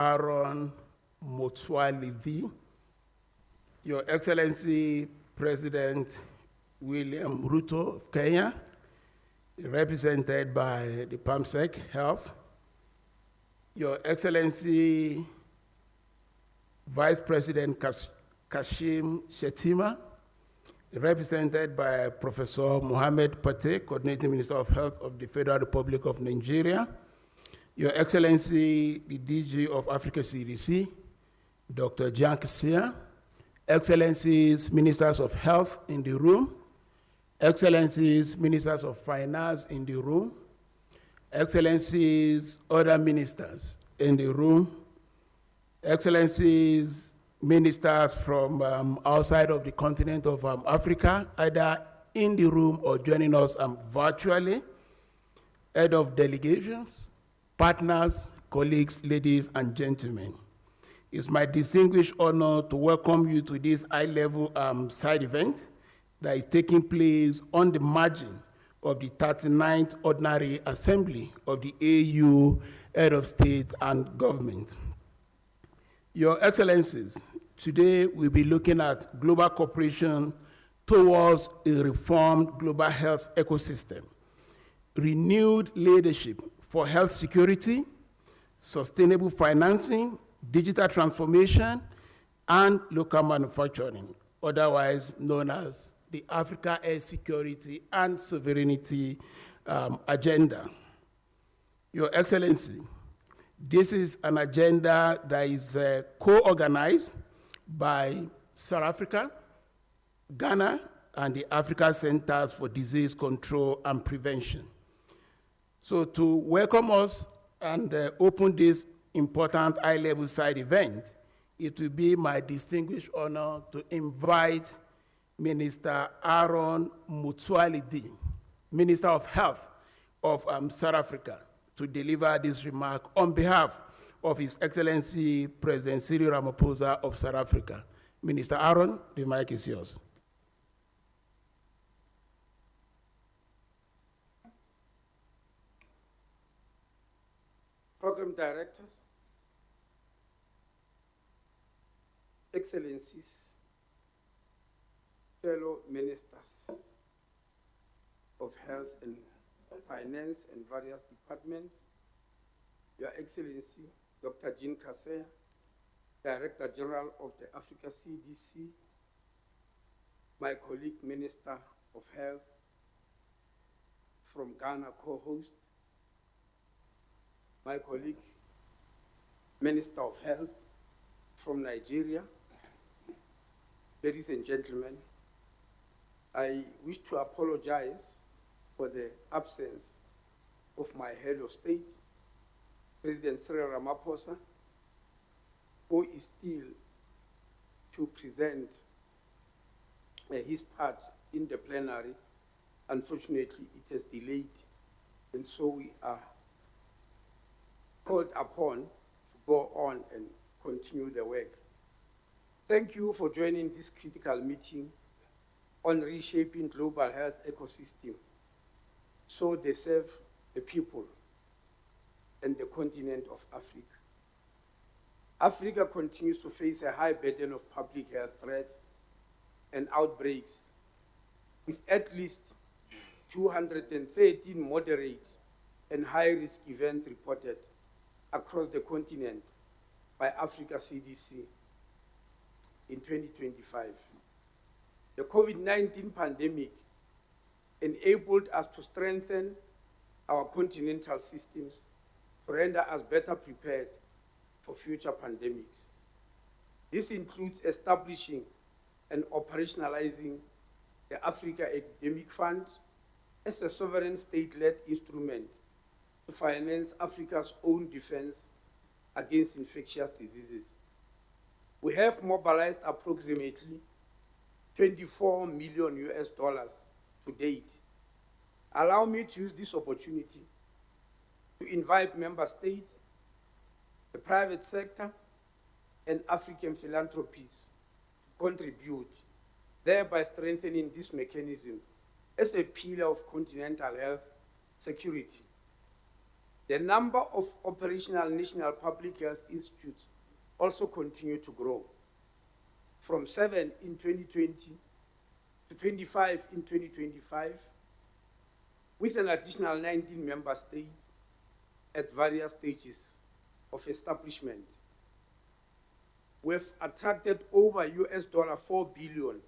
Aaron Motsoaledi, Your Excellency President William Ruto of Kenya, represented by the PAMSEC Health, Your Excellency Vice President Kashim Shettima, represented by Professor Mohamed Pate, Coordinating Minister of Health of the Federal Republic of Nigeria, Your Excellency, the DG of Africa CDC, Dr. Jean Kessia, Excellencies, Ministers of Health in the room, Excellencies, Ministers of Finance in the room, Excellencies, other ministers in the room, Excellencies, ministers from outside of the continent of Africa, either in the room or joining us virtually, head of delegations, partners, colleagues, ladies and gentlemen. It's my distinguished honor to welcome you to this high-level side event that is taking place on the margin of the 39th Ordinary Assembly of the AU Head of State and Government. Your Excellencies, today we'll be looking at global cooperation towards a reformed global health ecosystem, renewed leadership for health security, sustainable financing, digital transformation, and local manufacturing, otherwise known as the Africa Health Security and Sovereignty Agenda. Your Excellency, this is an agenda that is co-organized by South Africa, Ghana, and the Africa Centers for Disease Control and Prevention. So to welcome us and open this important high-level side event, it will be my distinguished honor to invite Minister Aaron Motsoaledi, Minister of Health of South Africa, to deliver this remark on behalf of His Excellency President Cyril Ramaphosa of South Africa. Minister Aaron, the mic is yours. Program Directors, Excellencies, fellow Ministers of Health and Finance and various departments, Your Excellency, Dr. Jean Kessia, Director General of the Africa CDC, my colleague Minister of Health from Ghana, co-host, my colleague Minister of Health from Nigeria, ladies and gentlemen, I wish to apologize for the absence of my head of state, President Cyril Ramaphosa, who is still to present his part in the plenary. Unfortunately, it has delayed, and so we are called upon to go on and continue the work. Thank you for joining this critical meeting on reshaping global health ecosystem so they serve the people and the continent of Africa. Africa continues to face a high burden of public health threats and outbreaks, with at least 213 moderate and high-risk events reported across the continent by Africa CDC in 2025. The COVID-19 pandemic enabled us to strengthen our continental systems to render us better prepared for future pandemics. This includes establishing and operationalizing the Africa Epidemic Fund as a sovereign state-led instrument to finance Africa's own defense against infectious diseases. We have mobilized approximately $24 million to date. Allow me to use this opportunity to invite member states, the private sector, and African philanthropies to contribute, thereby strengthening this mechanism as a pillar of continental health security. The number of operational national public health institutes also continue to grow, from 7 in 2020 to 25 in 2025, with an additional 19 member states at various stages of establishment. We've attracted over $4 billion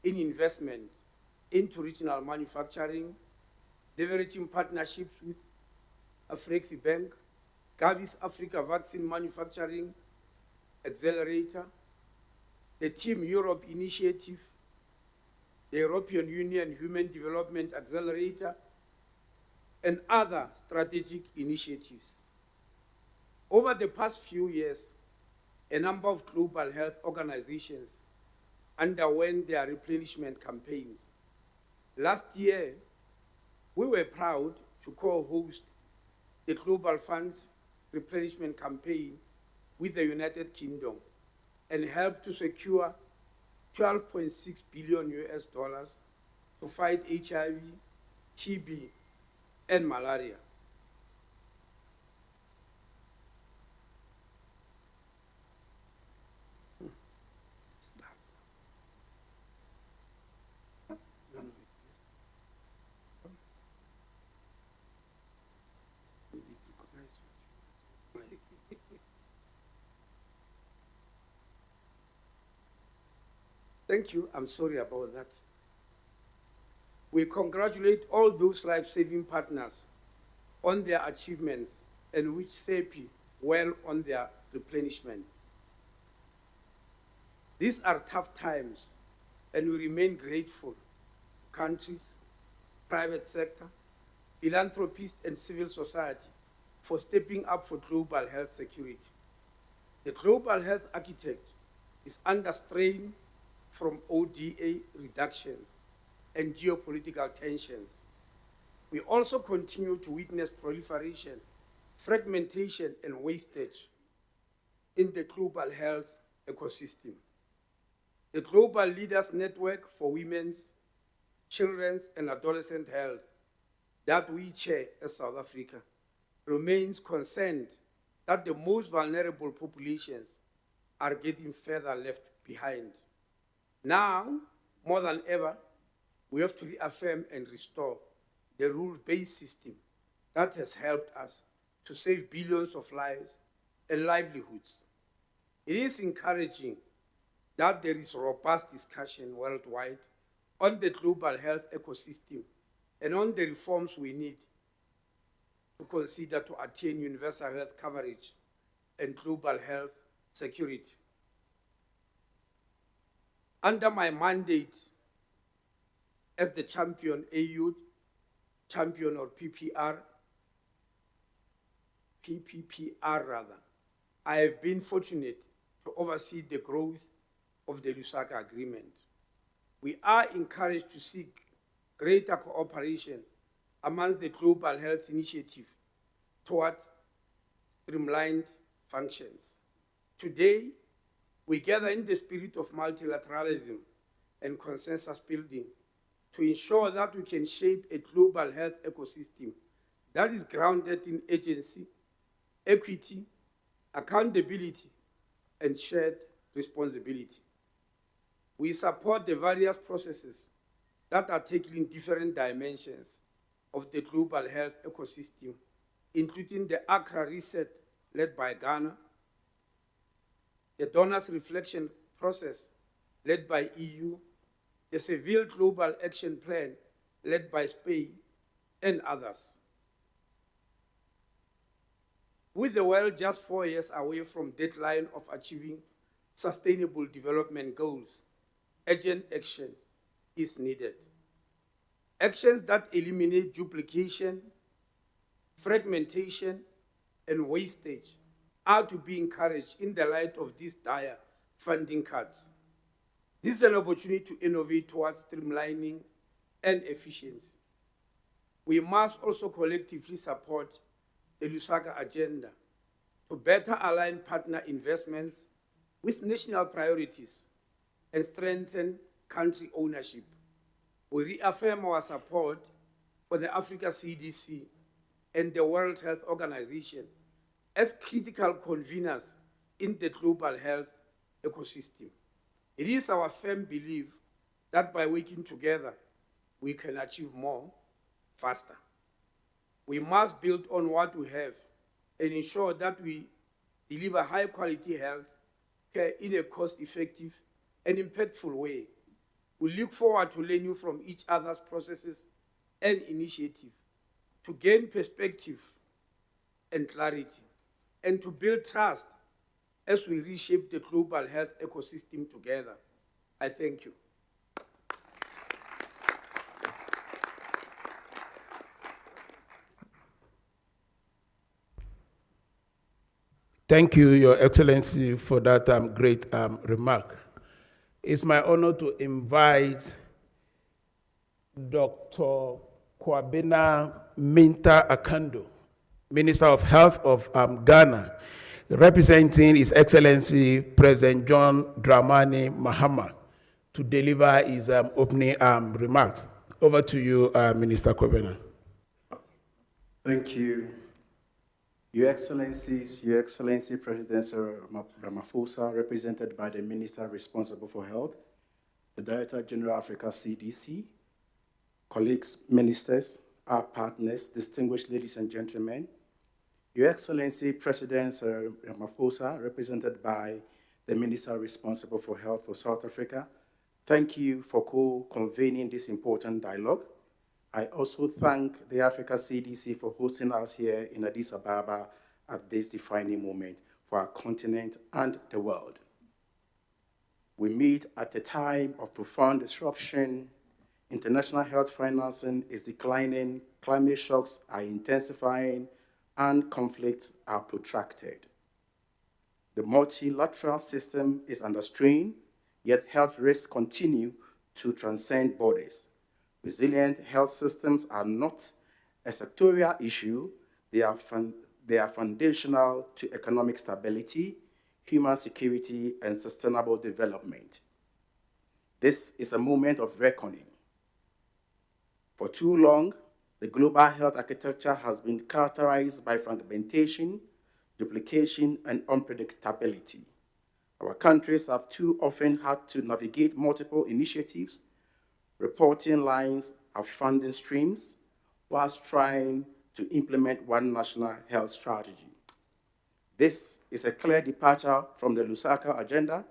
in investment into regional manufacturing, leveraging partnerships with Afrexi Bank, Gavi's Africa Vaccine Manufacturing Accelerator, the Team Europe Initiative, the European Union Human Development Accelerator, and other strategic initiatives. Over the past few years, a number of global health organizations underwent their replenishment campaigns. Last year, we were proud to co-host the Global Fund replenishment campaign with the United Kingdom and help to secure $12.6 billion to fight HIV, TB, and malaria. Thank you, I'm sorry about that. We congratulate all those life-saving partners on their achievements and wish therapy well on their replenishment. These are tough times, and we remain grateful to countries, private sector, philanthropists, and civil society for stepping up for global health security. The global health architect is under strain from ODA reductions and geopolitical tensions. We also continue to witness proliferation, fragmentation, and wastage in the global health ecosystem. The Global Leaders Network for Women's, Children's, and Adolescent Health that we chair as South Africa remains concerned that the most vulnerable populations are getting further left behind. Now, more than ever, we have to reaffirm and restore the rules-based system that has helped us to save billions of lives and livelihoods. It is encouraging that there is robust discussion worldwide on the global health ecosystem and on the reforms we need to consider to attain universal health coverage and global health security. Under my mandate as the champion AU, champion or PPPR rather, I have been fortunate to oversee the growth of the Lusaka Agreement. We are encouraged to seek greater cooperation amongst the Global Health Initiative towards streamlined functions. Today, we gather in the spirit of multilateralism and consensus building to ensure that we can shape a global health ecosystem that is grounded in agency, equity, accountability, and shared responsibility. We support the various processes that are tackling different dimensions of the global health ecosystem, including the Accra Reset led by Ghana, the Donors Reflection Process led by EU, the Seville Global Action Plan led by Spain, and others. With the world just 4 years away from deadline of achieving Sustainable Development Goals, urgent action is needed. Actions that eliminate duplication, fragmentation, and wastage are to be encouraged in the light of these dire funding cuts. This is an opportunity to innovate towards streamlining and efficiency. We must also collectively support the Lusaka agenda to better align partner investments with national priorities and strengthen country ownership. We reaffirm our support for the Africa CDC and the World Health Organization as critical conveners in the global health ecosystem. It is our firm belief that by working together, we can achieve more faster. We must build on what we have and ensure that we deliver high quality health care in a cost-effective and impactful way. We look forward to learning from each other's processes and initiatives to gain perspective and clarity and to build trust as we reshape the global health ecosystem together. I thank you. Thank you, Your Excellency, for that great remark. It's my honor to invite Dr. Kwabena Minta Akando, Minister of Health of Ghana, representing His Excellency President John Dramani Mahama, to deliver his opening remarks. Over to you, Minister Kwabena. Thank you. Your Excellencies, Your Excellency President Cyril Ramaphosa, represented by the Minister responsible for health, the Director General Africa CDC, colleagues, ministers, our partners, distinguished ladies and gentlemen, Your Excellency President Cyril Ramaphosa, represented by the Minister responsible for health for South Africa, thank you for co-convening this important dialogue. I also thank the Africa CDC for hosting us here in Addis Ababa at this defining moment for our continent and the world. We meet at a time of profound disruption. International health financing is declining, climate shocks are intensifying, and conflicts are protracted. The multilateral system is under strain, yet health risks continue to transcend borders. Resilient health systems are not a sectorial issue, they are foundational to economic stability, human security, and sustainable development. This is a moment of reckoning. For too long, the global health architecture has been characterized by fragmentation, duplication, and unpredictability. Our countries have too often had to navigate multiple initiatives, reporting lines, and funding streams, whilst trying to implement one national health strategy. This is a clear departure from the Lusaka agenda,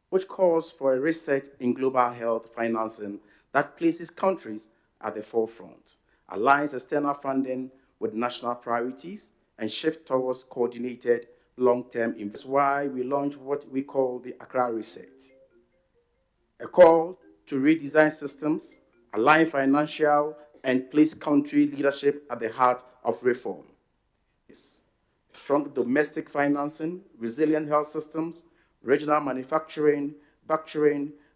which calls for a reset in global health financing that places countries at the forefront, aligns external funding with national priorities, and shifts towards coordinated long-term investment. That's why we launched what we call the Accra Reset, a call to redesign systems, align financial, and place country leadership at the heart of reform. Strong domestic financing, resilient health systems, regional manufacturing,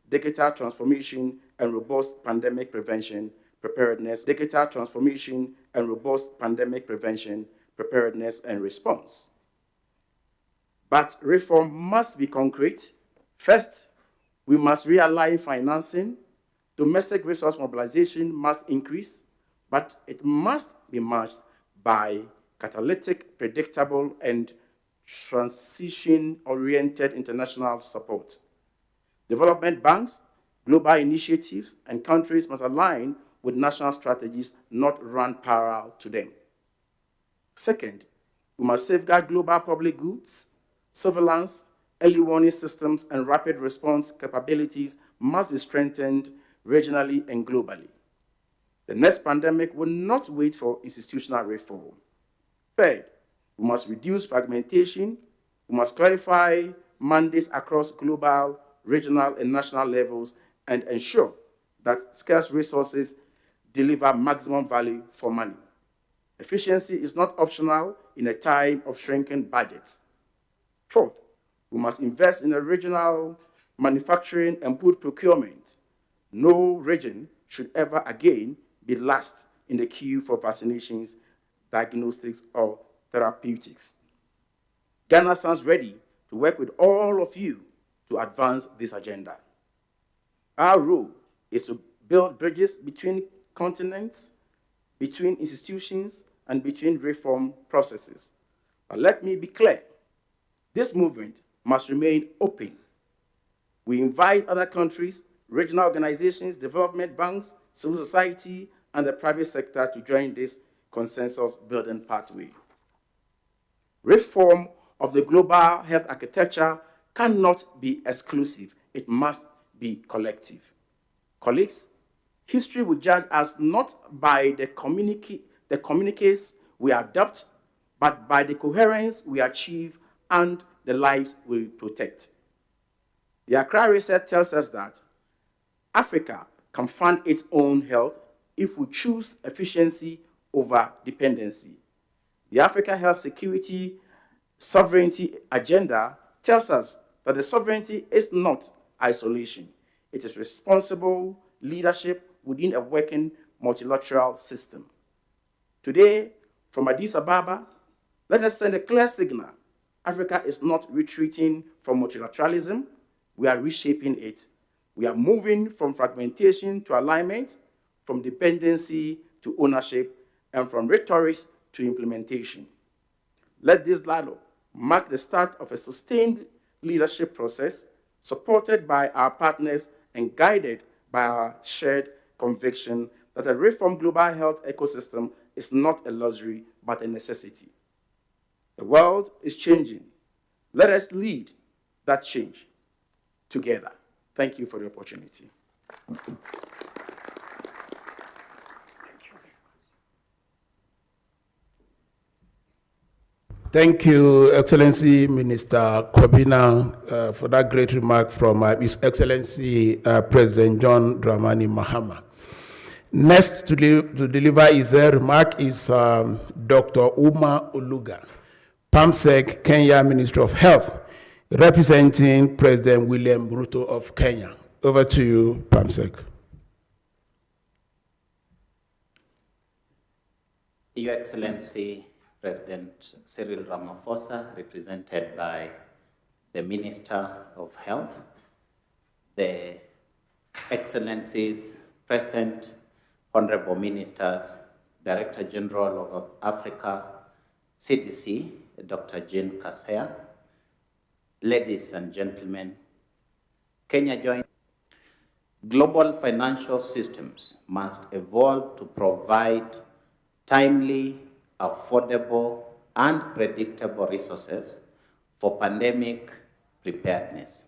digital transformation, and robust pandemic prevention, preparedness, digital transformation, and robust pandemic prevention, preparedness, and response. But reform must be concrete. First, we must realign financing. Domestic resource mobilization must increase, but it must be matched by catalytic, predictable, and transition-oriented international support. Development banks, global initiatives, and countries must align with national strategies, not run parallel to them. Second, we must safeguard global public goods. Surveillance, early warning systems, and rapid response capabilities must be strengthened regionally and globally. The next pandemic will not wait for institutional reform. Third, we must reduce fragmentation. We must clarify mandates across global, regional, and national levels and ensure that scarce resources deliver maximum value for money. Efficiency is not optional in a time of shrinking budgets. Fourth, we must invest in a regional manufacturing and food procurement. No region should ever again be last in the queue for vaccinations, diagnostics, or therapeutics. Ghana stands ready to work with all of you to advance this agenda. Our role is to build bridges between continents, between institutions, and between reform processes. But let me be clear, this movement must remain open. We invite other countries, regional organizations, development banks, civil society, and the private sector to join this consensus-building pathway. Reform of the global health architecture cannot be exclusive. It must be collective. Colleagues, history will judge us not by the communiques we adopt, but by the coherence we achieve and the lives we protect. The Accra research tells us that Africa can fund its own health if we choose efficiency over dependency. The Africa Health Security Sovereignty Agenda tells us that the sovereignty is not isolation. It is responsible leadership within a working multilateral system. Today, from Addis Ababa, let us send a clear signal. Africa is not retreating from multilateralism. We are reshaping it. We are moving from fragmentation to alignment, from dependency to ownership, and from rhetoric to implementation. Let this dialogue mark the start of a sustained leadership process supported by our partners and guided by our shared conviction that a reformed global health ecosystem is not a luxury, but a necessity. The world is changing. Let us lead that change together. Thank you for the opportunity. Thank you, Excellency Minister Kwabena, for that great remark from His Excellency President John Dramani Mahama. Next to deliver his remark is Dr. Uma Oluga, PAMSEC, Kenya Minister of Health, representing President William Ruto of Kenya. Over to you, PAMSEC. Your Excellency, President Cyril Ramaphosa, represented by the Minister of Health, the Excellencies present, Honorable Ministers, Director General of Africa, CDC, Dr. Jean Kaseya, ladies and gentlemen, Kenya joins. Global financial systems must evolve to provide timely, affordable, and predictable resources for pandemic preparedness.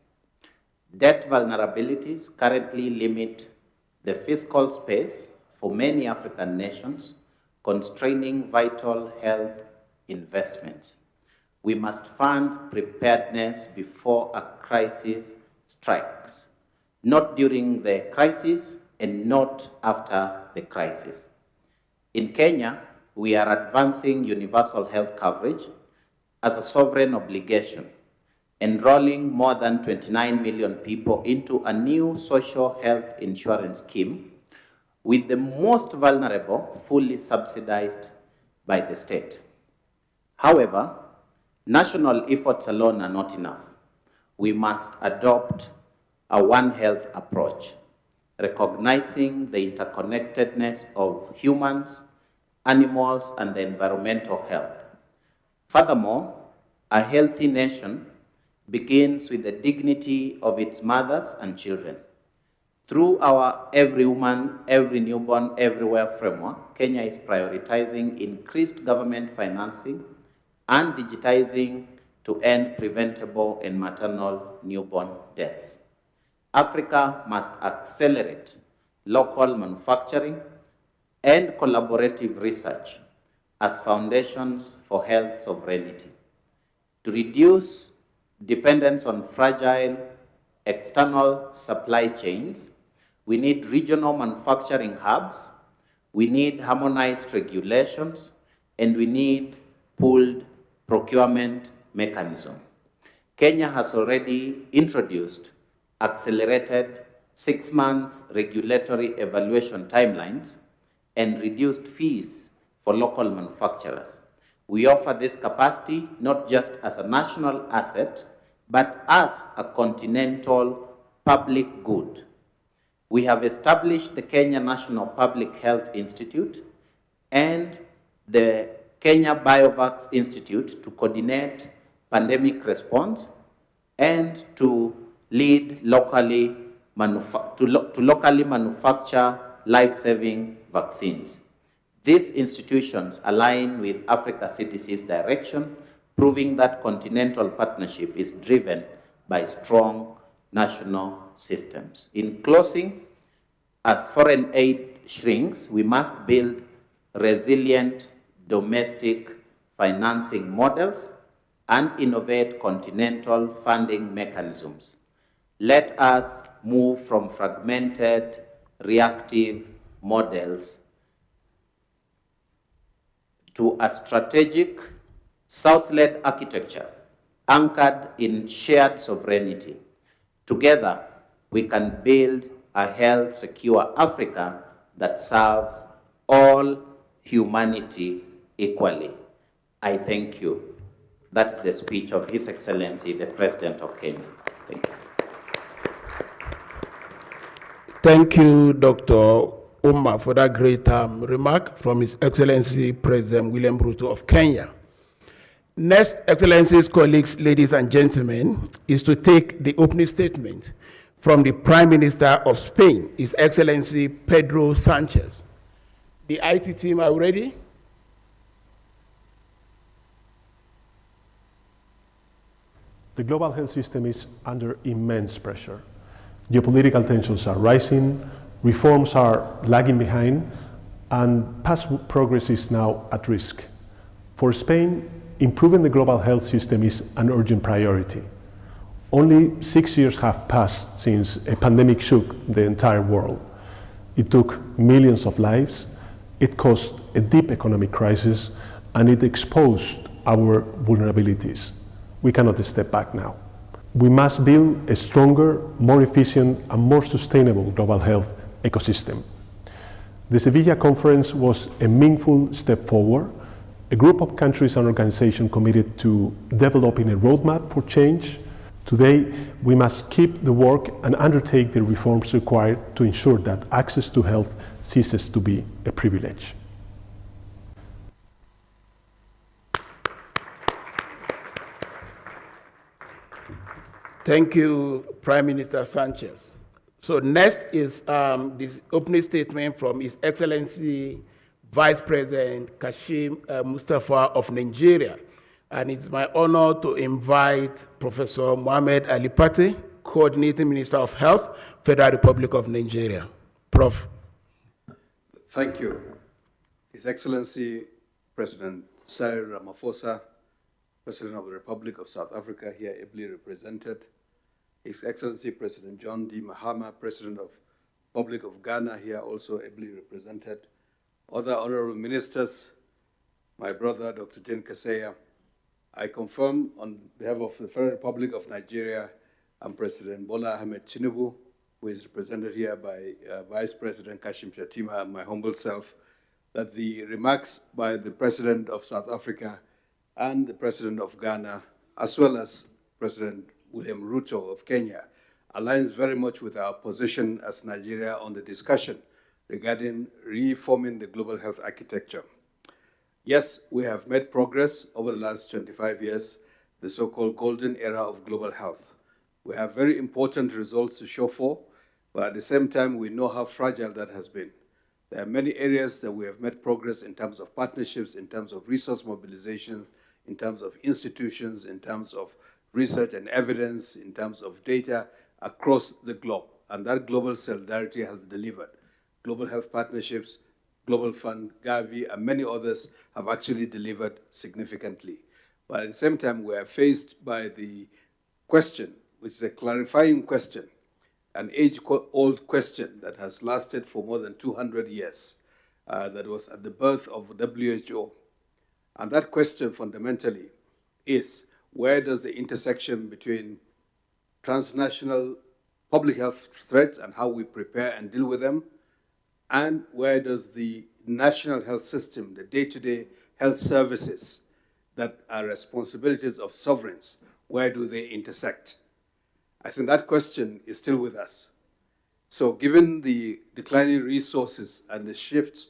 Debt vulnerabilities currently limit the fiscal space for many African nations, constraining vital health investments. We must fund preparedness before a crisis strikes, not during the crisis and not after the crisis. In Kenya, we are advancing universal health coverage as a sovereign obligation, enrolling more than 29 million people into a new social health insurance scheme, with the most vulnerable fully subsidized by the state. However, national efforts alone are not enough. We must adopt a One Health approach, recognizing the interconnectedness of humans, animals, and the environmental health. Furthermore, a healthy nation begins with the dignity of its mothers and children. Through our Every Woman, Every Newborn, Everywhere framework, Kenya is prioritizing increased government financing and digitizing to end preventable and maternal newborn deaths. Africa must accelerate local manufacturing and collaborative research as foundations for health sovereignty. To reduce dependence on fragile external supply chains, we need regional manufacturing hubs, we need harmonized regulations, and we need pooled procurement mechanism. Kenya has already introduced accelerated 6 months regulatory evaluation timelines and reduced fees for local manufacturers. We offer this capacity not just as a national asset, but as a continental public good. We have established the Kenya National Public Health Institute and the Kenya Biovax Institute to coordinate pandemic response and to lead locally locally manufacture life-saving vaccines. These institutions align with Africa CDC's direction, proving that continental partnership is driven by strong national systems. In closing, as foreign aid shrinks, we must build resilient domestic financing models and innovate continental funding mechanisms. Let us move from fragmented, reactive models to a strategic, South-led architecture anchored in shared sovereignty. Together, we can build a health secure Africa that serves all humanity equally. I thank you. That's the speech of His Excellency, the President of Kenya. Thank you. Thank you, Dr. Umar, for that great remark from His Excellency President William Ruto of Kenya. Next, Excellencies, colleagues, ladies and gentlemen, is to take the opening statement from the Prime Minister of Spain, His Excellency Pedro Sanchez. The IT team are ready? The global health system is under immense pressure. Geopolitical tensions are rising, reforms are lagging behind, and past progress is now at risk. For Spain, improving the global health system is an urgent priority. Only 6 years have passed since a pandemic shook the entire world. It took millions of lives, it caused a deep economic crisis, and it exposed our vulnerabilities. We cannot step back now. We must build a stronger, more efficient, and more sustainable global health ecosystem. The Sevilla conference was a meaningful step forward. A group of countries and organizations committed to developing a roadmap for change. Today, we must keep the work and undertake the reforms required to ensure that access to health ceases to be a privilege. Thank you, Prime Minister Sanchez. So next is this opening statement from His Excellency Vice President Kashim Mustafa of Nigeria. And it's my honor to invite Professor Mohammed Ali Pate, Coordinating Minister of Health, Federal Republic of Nigeria. Prof. Thank you. His Excellency President Cyril Ramaphosa, President of the Republic of South Africa, here ably represented. His Excellency President John D. Mahama, President of the Republic of Ghana, here also ably represented. Other honorable ministers, my brother, Dr. Jane Kaseya. I confirm on behalf of the Federal Republic of Nigeria and President Bola Ahmed Tinubu, who is represented here by Vice President Kashim Shettima and my humble self, that the remarks by the President of South Africa and the President of Ghana, as well as President William Ruto of Kenya, aligns very much with our position as Nigeria on the discussion regarding reforming the global health architecture. Yes, we have made progress over the last 25 years, the so-called golden era of global health. We have very important results to show for, but at the same time, we know how fragile that has been. There are many areas that we have made progress in terms of partnerships, in terms of resource mobilization, in terms of institutions, in terms of research and evidence, in terms of data across the globe. And that global solidarity has delivered. Global health partnerships, Global Fund, Gavi, and many others have actually delivered significantly. But at the same time, we are faced by the question, which is a clarifying question, an age-old question that has lasted for more than 200 years, that was at the birth of WHO. And that question fundamentally is, where does the intersection between transnational public health threats and how we prepare and deal with them, and where does the national health system, the day-to-day health services that are responsibilities of sovereigns, where do they intersect? I think that question is still with us. So given the declining resources and the shifts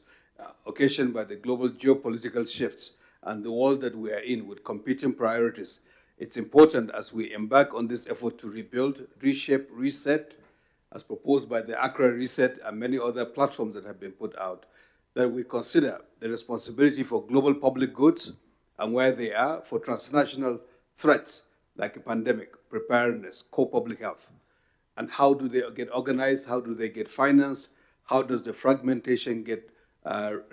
occasioned by the global geopolitical shifts and the world that we are in with competing priorities, it's important as we embark on this effort to rebuild, reshape, reset, as proposed by the Accra Reset and many other platforms that have been put out, that we consider the responsibility for global public goods and where they are for transnational threats like a pandemic, preparedness, core public health. And how do they get organized? How do they get financed? How does the fragmentation get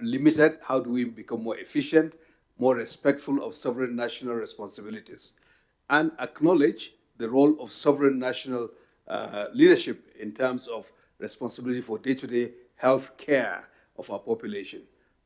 limited? How do we become more efficient, more respectful of sovereign national responsibilities? And acknowledge the role of sovereign national leadership in terms of responsibility for day-to-day health care of our population.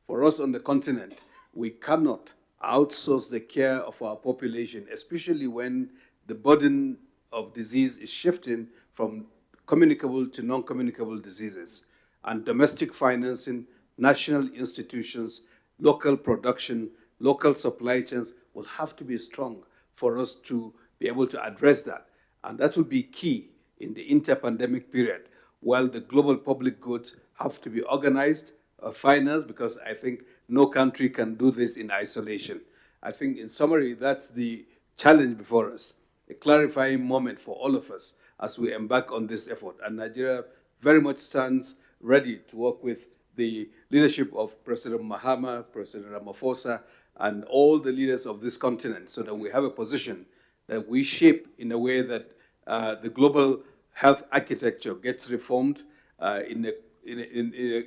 For us on the continent, we cannot outsource the care of our population, especially when the burden of disease is shifting from communicable to non-communicable diseases. And domestic financing, national institutions, local production, local supply chains will have to be strong for us to be able to address that. And that will be key in the inter-pandemic period, while the global public goods have to be organized, financed, because I think no country can do this in isolation. I think in summary, that's the challenge before us, a clarifying moment for all of us as we embark on this effort. And Nigeria very much stands ready to work with the leadership of President Mahama, President Ramaphosa, and all the leaders of this continent so that we have a position that we shape in a way that the global health architecture gets reformed in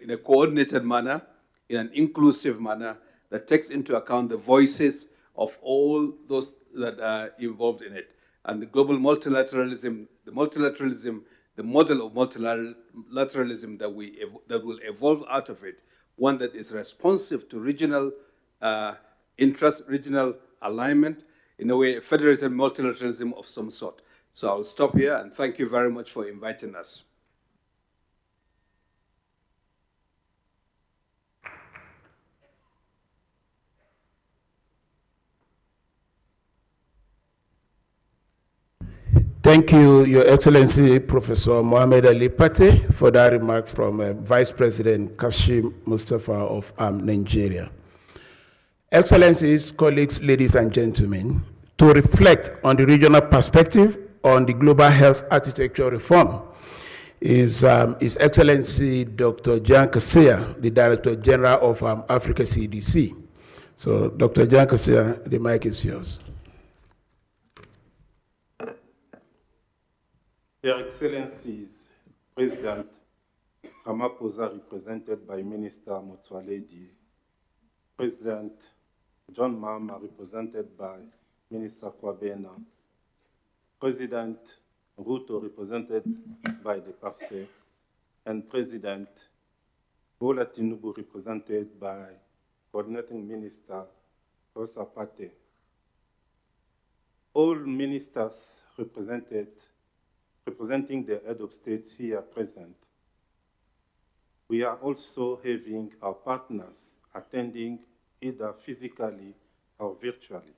a coordinated manner, in an inclusive manner that takes into account the voices of all those that are involved in it. And the global multilateralism, the model of multilateralism that will evolve out of it, one that is responsive to regional interest, regional alignment, in a way, a federated multilateralism of some sort. So I'll stop here and thank you very much for inviting us. Thank you, Your Excellency, Professor Mohamed Ali Pate, for that remark from Vice President Kashim Mustafa of Nigeria. Excellencies, colleagues, ladies and gentlemen, to reflect on the regional perspective on the global health architecture reform is His Excellency Dr. Jan Kaseya, the Director General of Africa CDC. So, Dr. Jan Kaseya, the mic is yours. Your Excellencies, President Ramaphosa, represented by Minister Motsoaledi, President John Mahama, represented by Minister Kwabena, President Ruto, represented by the PARSE, and President Bola Tinubu, represented by Coordinating Minister Rosa Pate. All ministers representing the head of state here present. We are also having our partners attending either physically or virtually.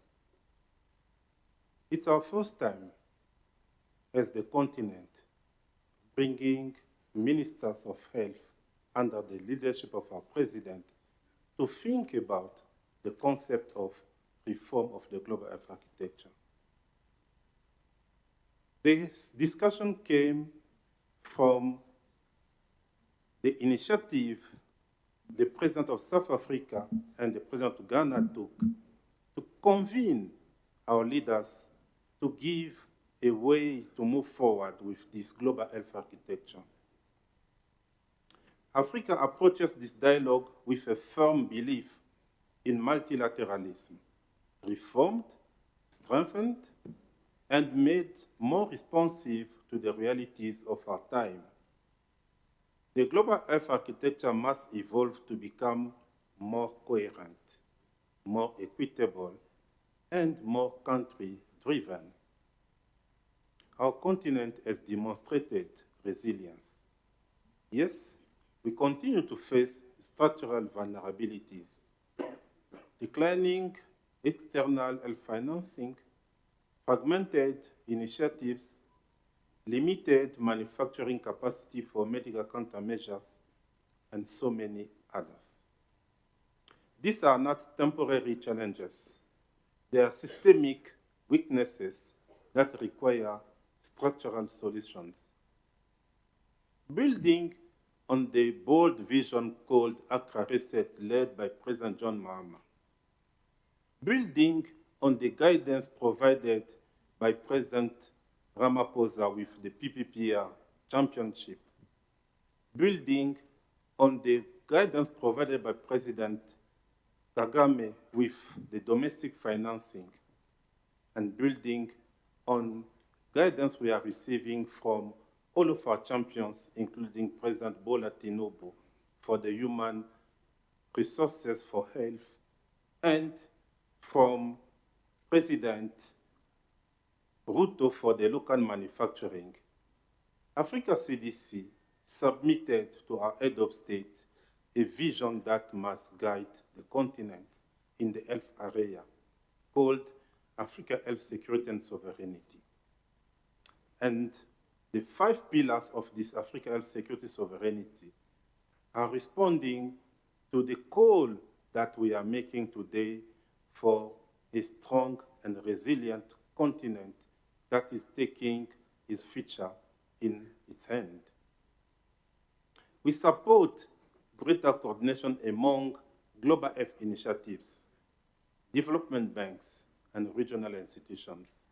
It's our first time as the continent bringing ministers of health under the leadership of our president to think about the concept of reform of the global health architecture. This discussion came from the initiative the President of South Africa and the President of Ghana took to convene our leaders to give a way to move forward with this global health architecture. Africa approaches this dialogue with a firm belief in multilateralism, reformed, strengthened, and made more responsive to the realities of our time. The global health architecture must evolve to become more coherent, more equitable, and more country-driven. Our continent has demonstrated resilience. Yes, we continue to face structural vulnerabilities, declining external health financing, fragmented initiatives, limited manufacturing capacity for medical countermeasures, and so many others. these are not temporary challenges. They are systemic weaknesses that require structural solutions. Building on the bold vision called Accra Reset led by President John Mahama, building on the guidance provided by President Ramaphosa with the PPPR championship, building on the guidance provided by President Kagame with the domestic financing, and building on guidance we are receiving from all of our champions, including President Bola Tinubu, for the human resources for health, and from President Ruto for the local manufacturing. Africa CDC submitted to our head of state a vision that must guide the continent in the health area, called Africa Health Security and Sovereignty. And the 5 pillars of this Africa Health Security Sovereignty are responding to the call that we are making today for a strong and resilient continent that is taking its future in its hand. We support greater coordination among global health initiatives, development banks, and regional institutions.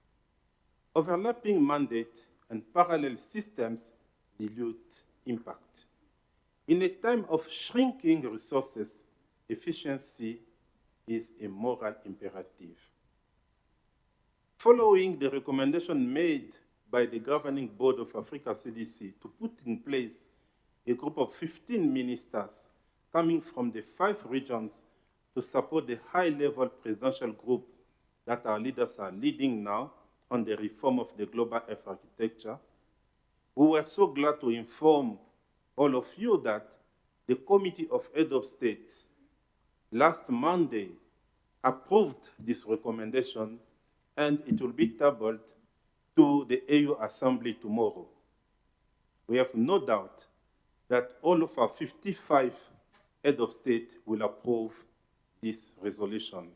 Overlapping mandate and parallel systems dilute impact. In a time of shrinking resources, efficiency is a moral imperative. Following the recommendation made by the governing board of Africa CDC to put in place a group of 15 ministers coming from the 5 regions to support the high-level presidential group that our leaders are leading now on the reform of the global health architecture, we were so glad to inform all of you that the Committee of Head of States last Monday approved this recommendation, and it will be tabled to the AU Assembly tomorrow. We have no doubt that all of our 55 head of state will approve this resolution.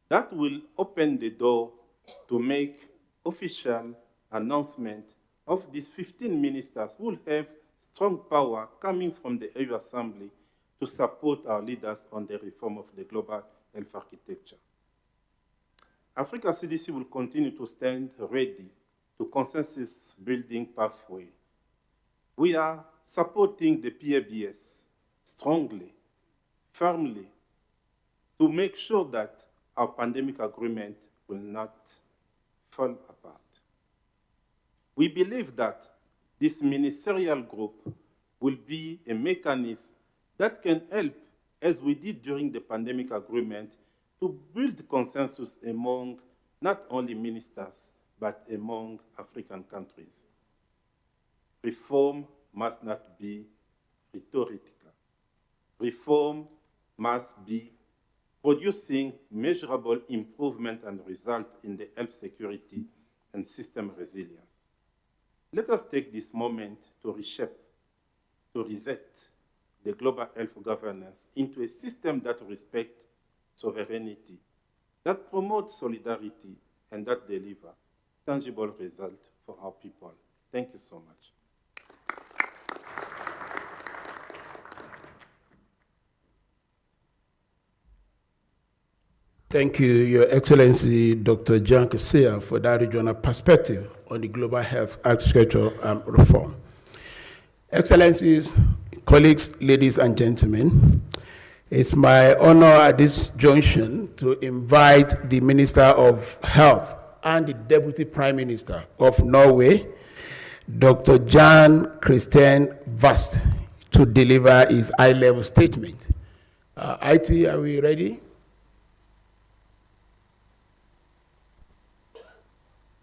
That will open the door to make official announcement of these 15 ministers who will have strong power coming from the AU Assembly to support our leaders on the reform of the global health architecture. Africa CDC will continue to stand ready to consensus building pathway. We are supporting the PABS strongly, firmly, to make sure that our pandemic agreement will not fall apart. We believe that this ministerial group will be a mechanism that can help, as we did during the pandemic agreement, to build consensus among not only ministers, but among African countries. Reform must not be rhetorical. Reform must be producing measurable improvement and result in the health security and system resilience. Let us take this moment to reshape, to reset the global health governance into a system that respects sovereignty, that promotes solidarity, and that delivers tangible results for our people. Thank you so much. Thank you, Your Excellency, Dr. Jean Kaseya, for that regional perspective on the global health architecture reform. Excellencies, colleagues, ladies and gentlemen, it's my honor at this junction to invite the Minister of Health and the Deputy Prime Minister of Norway, Dr. Jan Christian Vast, to deliver his high-level statement. IT, are we ready?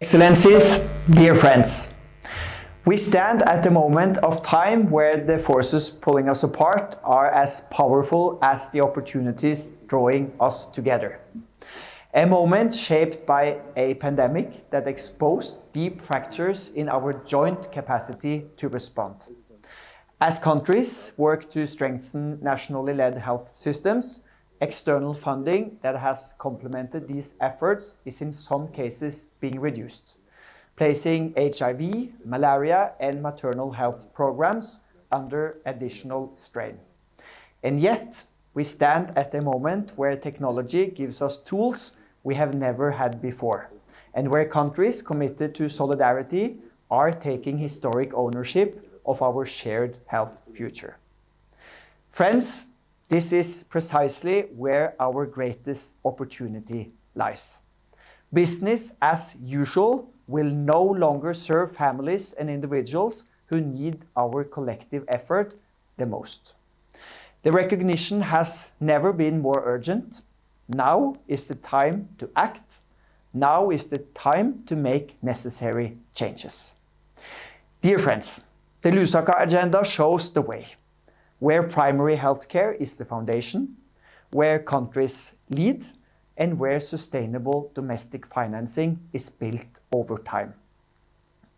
Excellencies, dear friends, we stand at the moment of time where the forces pulling us apart are as powerful as the opportunities drawing us together. A moment shaped by a pandemic that exposed deep fractures in our joint capacity to respond. As countries work to strengthen nationally led health systems, external funding that has complemented these efforts is in some cases being reduced, placing HIV, malaria, and maternal health programs under additional strain. And yet, we stand at a moment where technology gives us tools we have never had before, and where countries committed to solidarity are taking historic ownership of our shared health future. Friends, this is precisely where our greatest opportunity lies. Business as usual will no longer serve families and individuals who need our collective effort the most. The recognition has never been more urgent. Now is the time to act. Now is the time to make necessary changes. Dear friends, the Lusaka agenda shows the way, where primary healthcare is the foundation, where countries lead, and where sustainable domestic financing is built over time.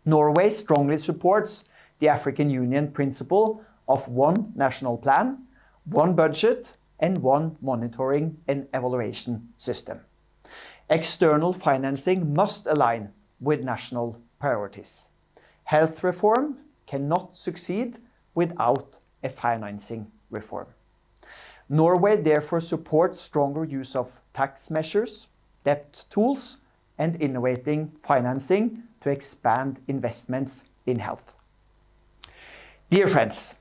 Norway strongly supports the African Union principle of one national plan, one budget, and one monitoring and evaluation system. External financing must align with national priorities. Health reform cannot succeed without a financing reform. Norway therefore supports stronger use of tax measures, debt tools, and innovating financing to expand investments in health. Dear friends,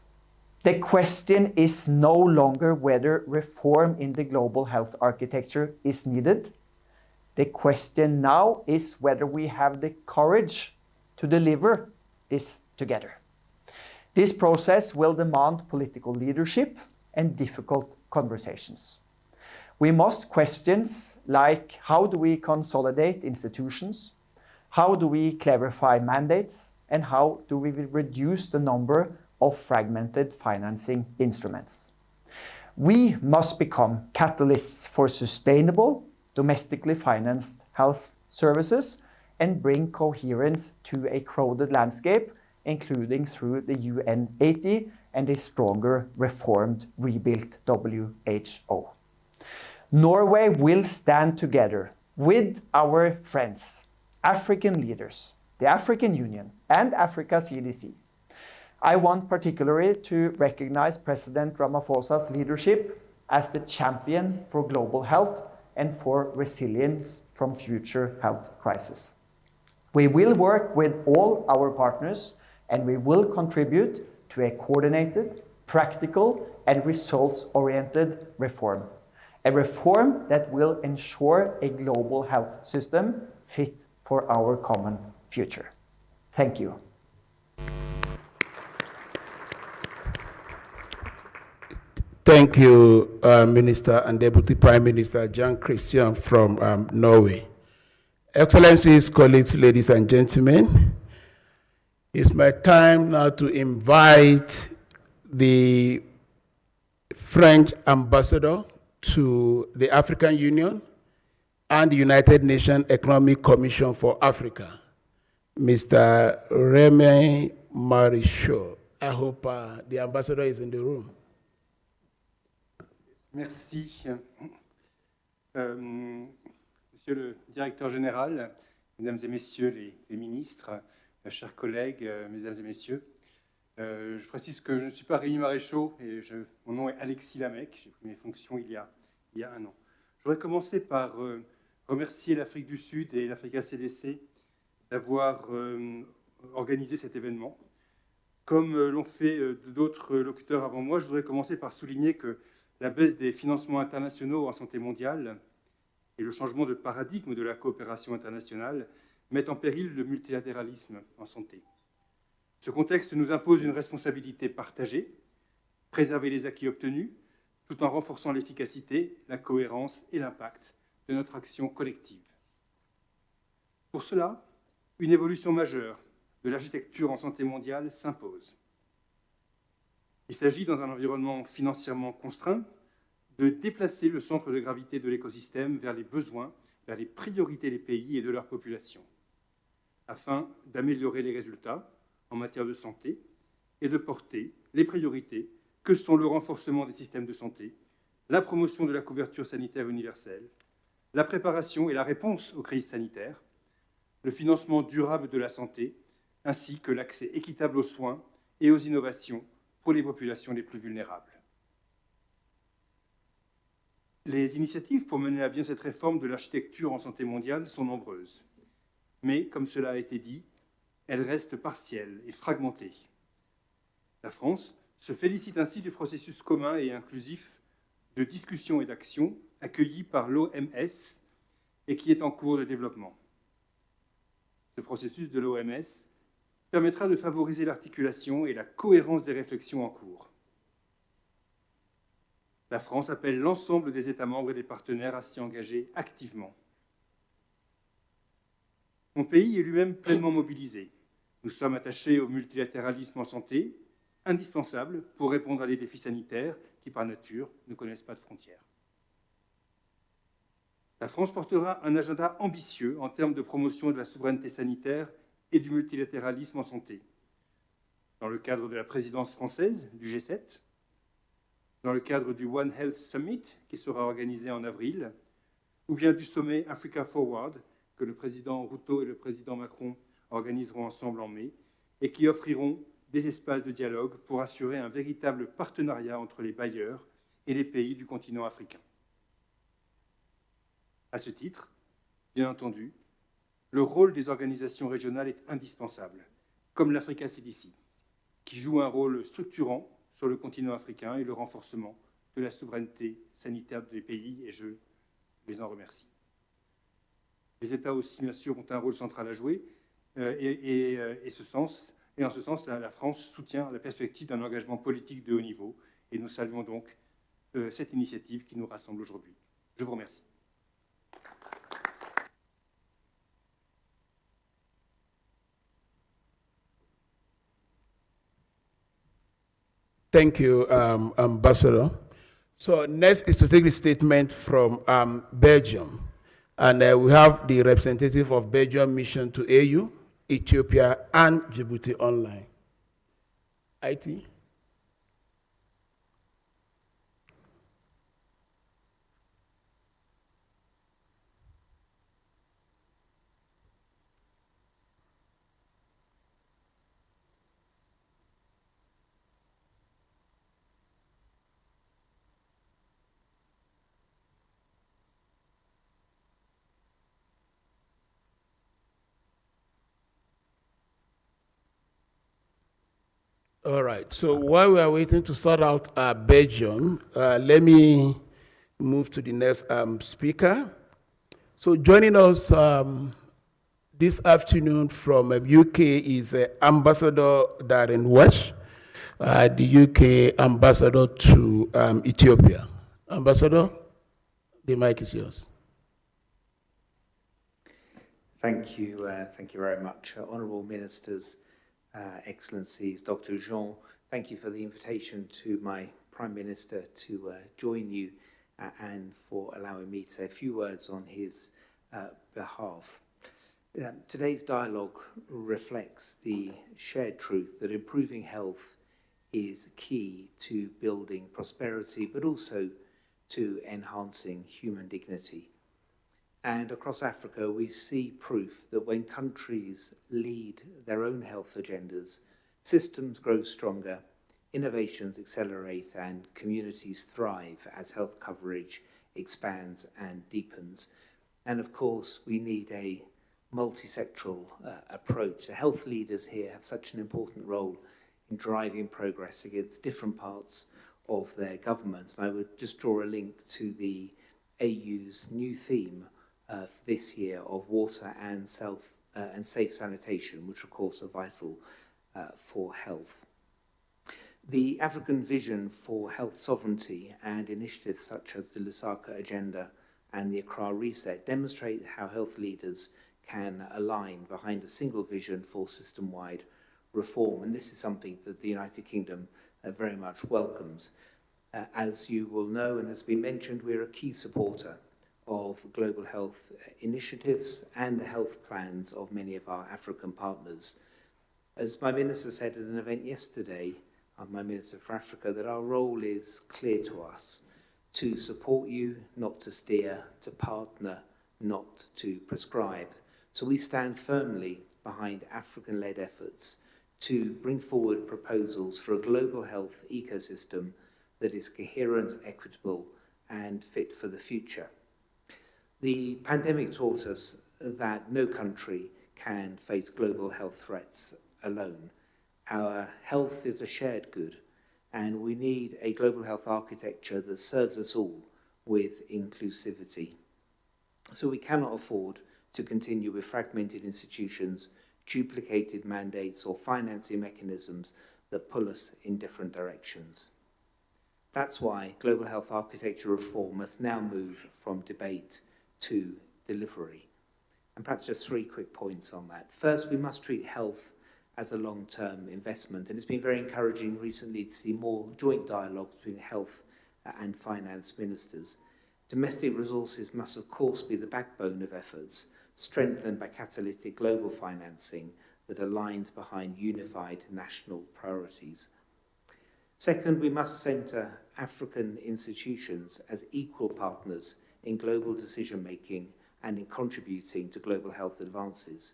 the question is no longer whether reform in the global health architecture is needed. The question now is whether we have the courage to deliver this together. This process will demand political leadership and difficult conversations. We must questions like how do we consolidate institutions, how do we clarify mandates, and how do we reduce the number of fragmented financing instruments. We must become catalysts for sustainable, domestically financed health services and bring coherence to a crowded landscape, including through the UN 80 and a stronger, reformed, rebuilt WHO. Norway will stand together with our friends, African leaders, the African Union, and Africa CDC. I want particularly to recognize President Ramaphosa's leadership as the champion for global health and for resilience from future health crises. We will work with all our partners and we will contribute to a coordinated, practical, and results-oriented reform. A reform that will ensure a global health system fit for our common future. Thank you. Thank you, Minister and Deputy Prime Minister Jan Christian from Norway. Excellencies, colleagues, ladies and gentlemen, it's my time now to invite the French ambassador to the African Union and the United Nations Economic Commission for Africa, Mr. Remy Marichaud. I hope the ambassador is in the room. Merci. Monsieur le directeur général, mesdames et messieurs les ministres, chers collègues, mesdames et messieurs, je précise que je ne suis pas Rémi Maréchaux et mon nom est Alexis Lamec. J'ai pris mes fonctions il y a un an. Je voudrais commencer par remercier l'Afrique du Sud et l'Africa CDC d'avoir organisé cet événement. Comme l'ont fait d'autres locuteurs avant moi, je voudrais commencer par souligner que la baisse des financements internationaux en santé mondiale et le changement de paradigme de la coopération internationale mettent en péril le multilatéralisme en santé. Ce contexte nous impose une responsabilité partagée, préserver les acquis obtenus, tout en renforçant l'efficacité, la cohérence et l'impact de notre action collective. Pour cela, une évolution majeure de l'architecture en santé mondiale s'impose. Il s'agit, dans un environnement financièrement contraint, de déplacer le centre de gravité de l'écosystème vers les besoins, vers les priorités des pays et de leur population, afin d'améliorer les résultats en matière de santé et de porter les priorités que sont le renforcement des systèmes de santé, la promotion de la couverture sanitaire universelle, la préparation et la réponse aux crises sanitaires, le financement durable de la santé, ainsi que l'accès équitable aux soins et aux innovations pour les populations les plus vulnérables. Les initiatives pour mener à bien cette réforme de l'architecture en santé mondiale sont nombreuses. Mais, comme cela a été dit, elles restent partielles et fragmentées. La France se félicite ainsi du processus commun et inclusif de discussion et d'action accueilli par l'OMS et qui est en cours de développement. Ce processus de l'OMS permettra de favoriser l'articulation et la cohérence des réflexions en cours. La France appelle l'ensemble des États membres et des partenaires à s'y engager activement. Mon pays est lui-même pleinement mobilisé. Nous sommes attachés au multilatéralisme en santé, indispensable pour répondre à des défis sanitaires qui, par nature, ne connaissent pas de frontières. La France portera un agenda ambitieux en termes de promotion de la souveraineté sanitaire et du multilatéralisme en santé. Dans le cadre de la présidence française du G7, dans le cadre du One Health Summit qui sera organisé en avril, ou bien du sommet Africa Forward que le président Ruto et le président Macron organiseront ensemble en mai et qui offriront des espaces de dialogue pour assurer un véritable partenariat entre les bailleurs et les pays du continent africain. À ce titre, bien entendu, le rôle des organisations régionales est indispensable, comme l'Africa CDC, qui joue un rôle structurant sur le continent africain et le renforcement de la souveraineté sanitaire des pays, et je les en remercie. Les États aussi, bien sûr, ont un rôle central à jouer, et en ce sens, la France soutient la perspective d'un engagement politique de haut niveau, et nous saluons donc cette initiative qui nous rassemble aujourd'hui. Je vous remercie. Thank you, Ambassador. So next is to take the statement from Belgium. And we have the representative of Belgium mission to AU, Ethiopia, and Djibouti online. IT? All right, so while we are waiting to sort out Belgium, let me move to the next speaker. So joining us this afternoon from UK is Ambassador Darren Wesh, the UK ambassador to Ethiopia. Ambassador, the mic is yours. Thank you very much. Honourable Ministers, Excellencies, Dr. Jean, thank you for the invitation to my Prime Minister to join you and for allowing me to say a few words on his behalf. Today's dialogue reflects the shared truth that improving health is key to building prosperity, but also to enhancing human dignity. And across Africa, we see proof that when countries lead their own health agendas, systems grow stronger, innovations accelerate, and communities thrive as health coverage expands and deepens. And of course, we need a multi-sectoral approach. The health leaders here have such an important role in driving progress against different parts of their government. And I would just draw a link to the AU's new theme this year of water and safe sanitation, which of course are vital for health. The African vision for health sovereignty and initiatives such as the Lusaka Agenda and the Accra Reset demonstrate how health leaders can align behind a single vision for system-wide reform. And this is something that the United Kingdom very much welcomes. As you will know and has been mentioned, we're a key supporter of global health initiatives and the health plans of many of our African partners. As my minister said at an event yesterday, my Minister for Africa, that our role is clear to us, to support you, not to steer, to partner, not to prescribe. So we stand firmly behind African-led efforts to bring forward proposals for a global health ecosystem that is coherent, equitable, and fit for the future. The pandemic taught us that no country can face global health threats alone. Our health is a shared good, and we need a global health architecture that serves us all with inclusivity. So we cannot afford to continue with fragmented institutions, duplicated mandates, or financing mechanisms that pull us in different directions. That's why global health architecture reform must now move from debate to delivery. And perhaps just 3 quick points on that. First, we must treat health as a long-term investment, and it's been very encouraging recently to see more joint dialogue between health and finance ministers. Domestic resources must of course be the backbone of efforts, strengthened by catalytic global financing that aligns behind unified national priorities. Second, we must centre African institutions as equal partners in global decision-making and in contributing to global health advances.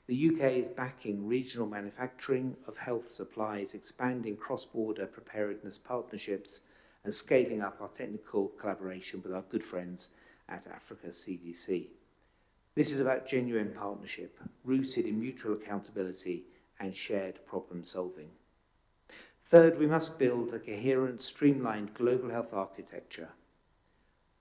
The UK is backing regional manufacturing of health supplies, expanding cross-border preparedness partnerships, and scaling up our technical collaboration with our good friends at Africa CDC. This is about genuine partnership, rooted in mutual accountability and shared problem solving. Third, we must build a coherent, streamlined global health architecture.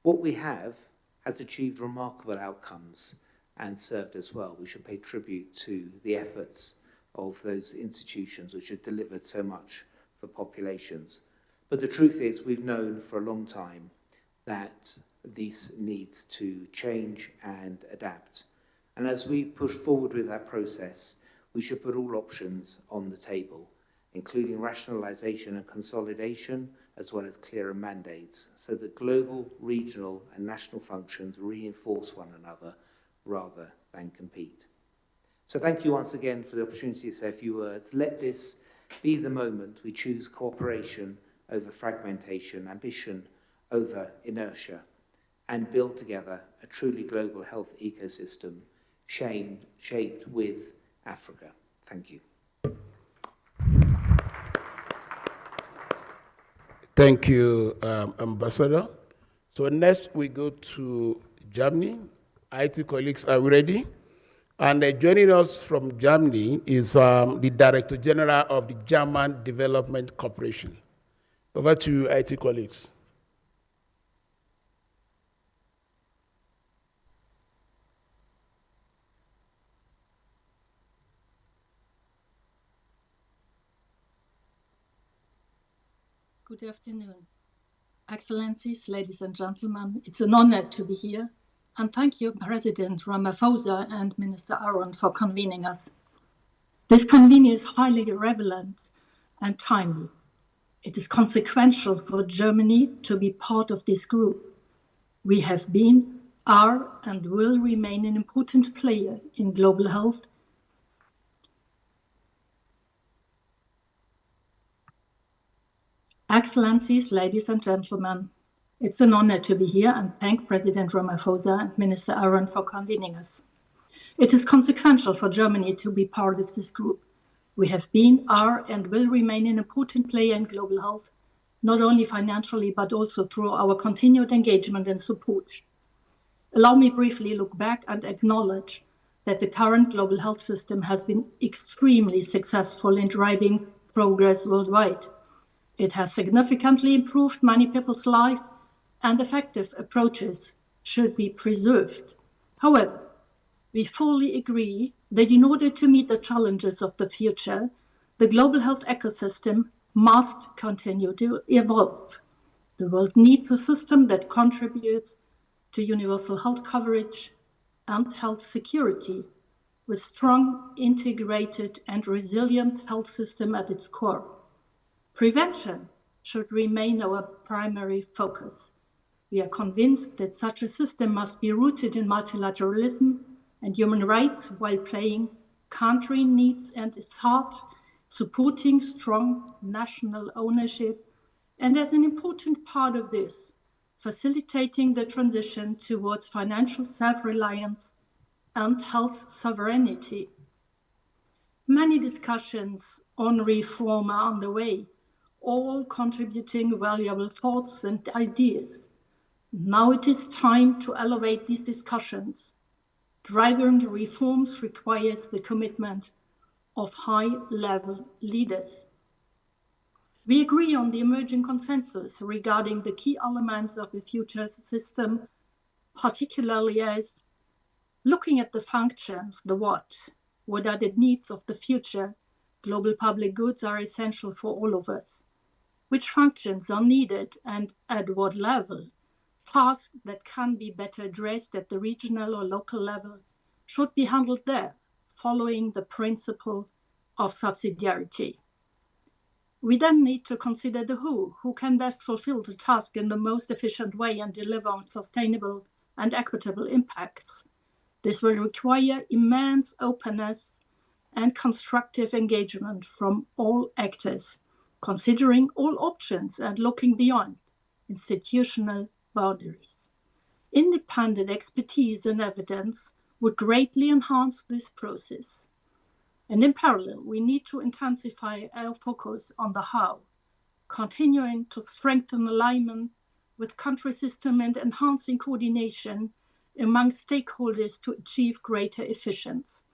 What we have has achieved remarkable outcomes and served us well. We should pay tribute to the efforts of those institutions which have delivered so much for populations. But the truth is, we've known for a long time that this needs to change and adapt. And as we push forward with that process, we should put all options on the table, including rationalization and consolidation, as well as clearer mandates, so that global, regional, and national functions reinforce one another rather than compete. So thank you once again for the opportunity to say a few words. Let this be the moment we choose cooperation over fragmentation, ambition over inertia, and build together a truly global health ecosystem shaped with Africa. Thank you. Thank you, Ambassador. So next we go to Germany. IT colleagues, are we ready? And joining us from Germany is the Director General of the German Development Corporation. Over to you, IT colleagues. Good afternoon. Excellencies, ladies and gentlemen, it's an honor to be here. And thank you, President Ramaphosa and Minister Aaron, for convening us. This convening is highly relevant and timely. It is consequential for Germany to be part of this group. We have been, are, and will remain an important player in global health. Excellencies, ladies and gentlemen, it's an honor to be here and thank President Ramaphosa and Minister Aaron for convening us. It is consequential for Germany to be part of this group. We have been, are, and will remain an important player in global health, not only financially, but also through our continued engagement and support. Allow me briefly look back and acknowledge that the current global health system has been extremely successful in driving progress worldwide. It has significantly improved many people's lives, and effective approaches should be preserved. However, we fully agree that in order to meet the challenges of the future, the global health ecosystem must continue to evolve. The world needs a system that contributes to universal health coverage and health security, with strong, integrated, and resilient health system at its core. Prevention should remain our primary focus. We are convinced that such a system must be rooted in multilateralism and human rights while playing country needs and its heart, supporting strong national ownership And as an important part of this, facilitating the transition towards financial self-reliance and health sovereignty. Many discussions on reform are underway, all contributing valuable thoughts and ideas. Now it is time to elevate these discussions. Driving the reforms requires the commitment of high-level leaders. We agree on the emerging consensus regarding the key elements of the future system, particularly as looking at the functions, the what are the needs of the future? Global public goods are essential for all of us. Which functions are needed and at what level? Tasks that can be better addressed at the regional or local level should be handled there, following the principle of subsidiarity. We then need to consider the who can best fulfill the task in the most efficient way and deliver on sustainable and equitable impacts. This will require immense openness and constructive engagement from all actors, considering all options and looking beyond institutional boundaries. Independent expertise and evidence would greatly enhance this process. And in parallel, we need to intensify our focus on the how, continuing to strengthen alignment with country system and enhancing coordination among stakeholders to achieve greater efficiency.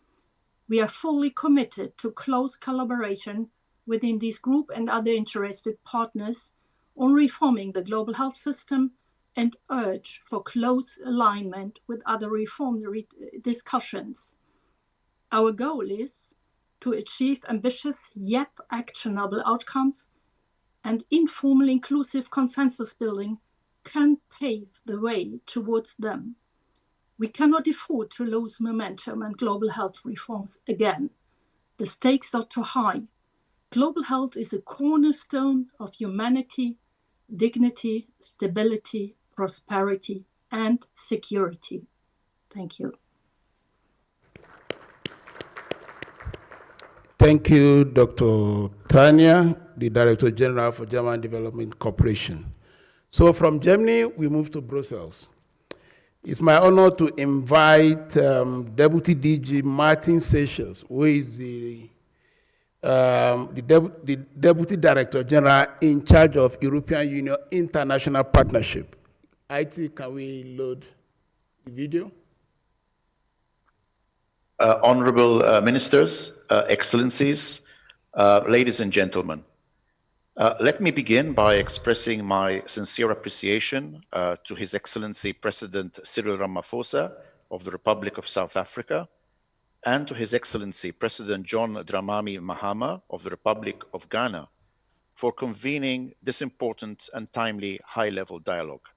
We are fully committed to close collaboration within this group and other interested partners on reforming the global health system and urge for close alignment with other reform discussions. Our goal is to achieve ambitious yet actionable outcomes, and informal inclusive consensus building can pave the way towards them. We cannot afford to lose momentum and global health reforms again. The stakes are too high. Global health is a cornerstone of humanity, dignity, stability, prosperity, and security. Thank you. Thank you, Dr. Tanya, the Director General for German Development Corporation. So from Germany, we move to Brussels. It's my honor to invite Deputy DG Martin Seychelles, who is the Deputy Director General in charge of European Union International Partnership. IT, can we load the video? Honorable Ministers, Excellencies, ladies and gentlemen. Let me begin by expressing my sincere appreciation to His Excellency President Cyril Ramaphosa of the Republic of South Africa and to His Excellency President John Dramani Mahama of the Republic of Ghana for convening this important and timely high-level dialogue.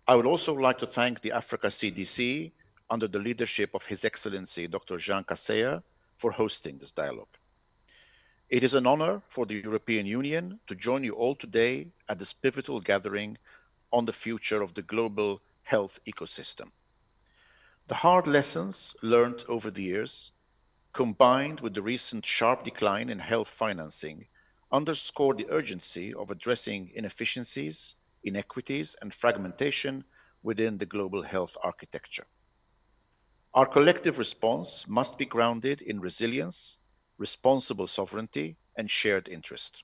I would also like to thank the Africa CDC under the leadership of His Excellency Dr. Jean Kaseya for hosting this dialogue. It is an honor for the European Union to join you all today at this pivotal gathering on the future of the global health ecosystem. The hard lessons learned over the years, combined with the recent sharp decline in health financing, underscore the urgency of addressing inefficiencies, inequities, and fragmentation within the global health architecture. Our collective response must be grounded in resilience, responsible sovereignty, and shared interest.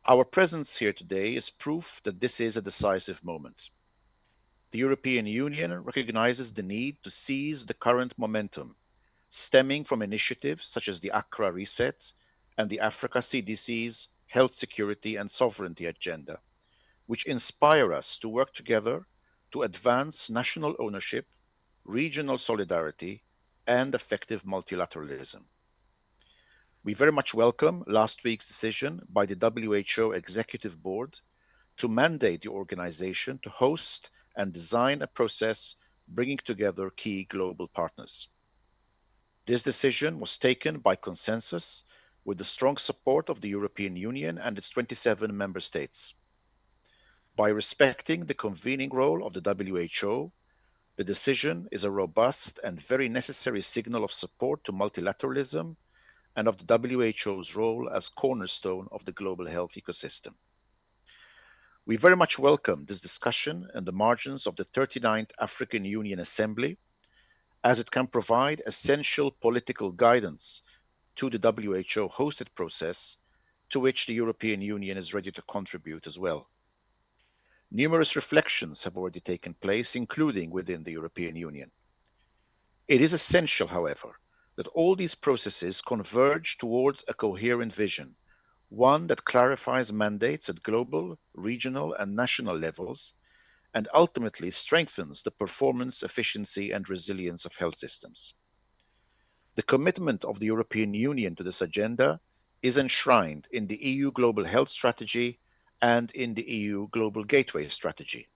Our presence here today is proof that this is a decisive moment. The European Union recognizes the need to seize the current momentum, stemming from initiatives such as the Accra Reset and the Africa CDC's Health Security and Sovereignty Agenda, which inspire us to work together to advance national ownership, regional solidarity, and effective multilateralism. We very much welcome last week's decision by the WHO Executive Board to mandate the organization to host and design a process bringing together key global partners. This decision was taken by consensus with the strong support of the European Union and its 27 member states. By respecting the convening role of the WHO, the decision is a robust and very necessary signal of support to multilateralism and of the WHO's role as cornerstone of the global health ecosystem. We very much welcome this discussion in the margins of the 39th African Union Assembly, as it can provide essential political guidance to the WHO-hosted process, to which the European Union is ready to contribute as well. Numerous reflections have already taken place, including within the European Union. It is essential, however, that all these processes converge towards a coherent vision, one that clarifies mandates at global, regional, and national levels, and ultimately strengthens the performance, efficiency, and resilience of health systems. The commitment of the European Union to this agenda is enshrined in the EU Global Health Strategy and in the EU Global Gateway Strategy.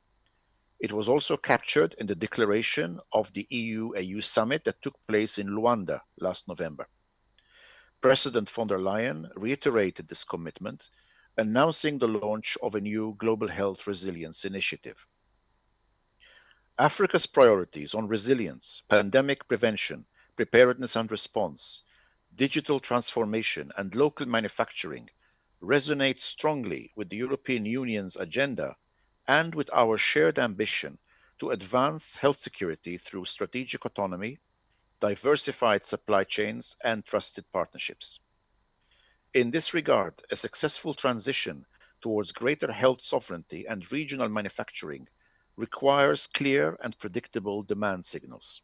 It was also captured in the declaration of the EU-AU summit that took place in Luanda last November. President von der Leyen reiterated this commitment, announcing the launch of a new Global Health Resilience Initiative. Africa's priorities on resilience, pandemic prevention, preparedness and response, digital transformation, and local manufacturing resonate strongly with the European Union's agenda and with our shared ambition to advance health security through strategic autonomy, diversified supply chains, and trusted partnerships. In this regard, a successful transition towards greater health sovereignty and regional manufacturing requires clear and predictable demand signals.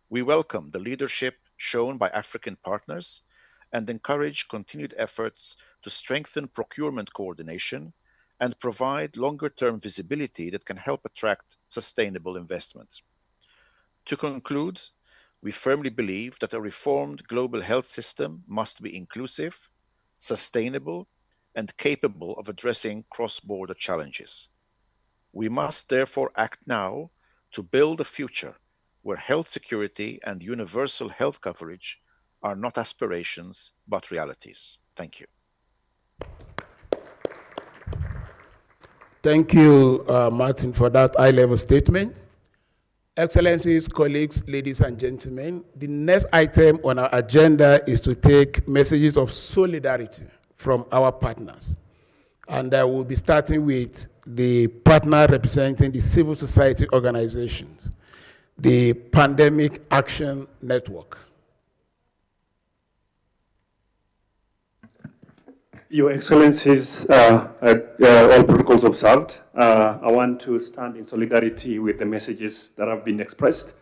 We welcome the leadership shown by African partners and encourage continued efforts to strengthen procurement coordination and provide longer-term visibility that can help attract sustainable investments. To conclude, we firmly believe that a reformed global health system must be inclusive, sustainable, and capable of addressing cross-border challenges. We must therefore act now to build a future where health security and universal health coverage are not aspirations, but realities. Thank you. Thank you, Martin, for that high-level statement. Excellencies, colleagues, ladies and gentlemen, the next item on our agenda is to take messages of solidarity from our partners. And we'll be starting with the partner representing the civil society organizations, the Pandemic Action Network. Your Excellencies, all protocols observed, I want to stand in solidarity with the messages that have been expressed.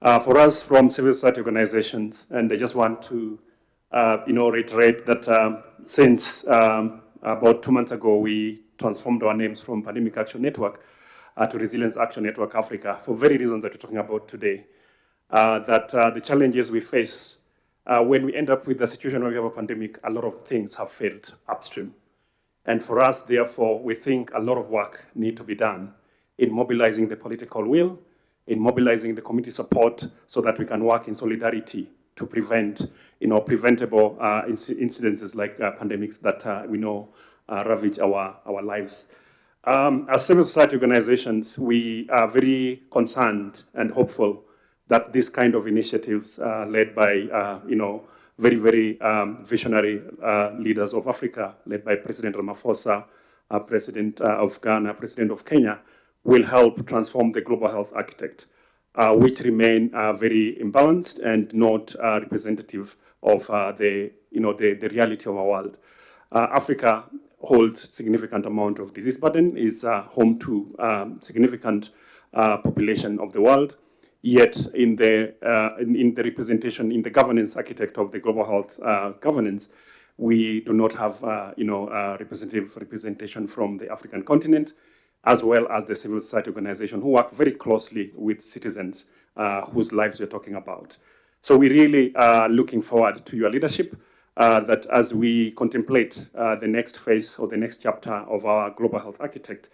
For us from civil society organizations, and I just want to reiterate that since about 2 months ago, we transformed our names from Pandemic Action Network to Resilience Action Network Africa for very reasons that we're talking about today. The challenges we face when we end up with a situation where we have a pandemic, a lot of things have failed upstream. And for us, therefore, we think a lot of work needs to be done in mobilizing the political will, in mobilizing the community support so that we can work in solidarity to prevent preventable incidences like pandemics that we know ravage our lives. As civil society organizations, we are very concerned and hopeful that this kind of initiatives led by, very, very visionary leaders of Africa, led by President Ramaphosa, President of Ghana, President of Kenya, will help transform the global health architect, which remain very imbalanced and not representative of the reality of our world. Africa holds significant amount of disease burden, is home to significant population of the world. Yet in the representation, in the governance architect of the global health governance, we do not have representative representation from the African continent, as well as the civil society organization who work very closely with citizens whose lives we're talking about. So we really are looking forward to your leadership that as we contemplate the next phase or the next chapter of our global health architect,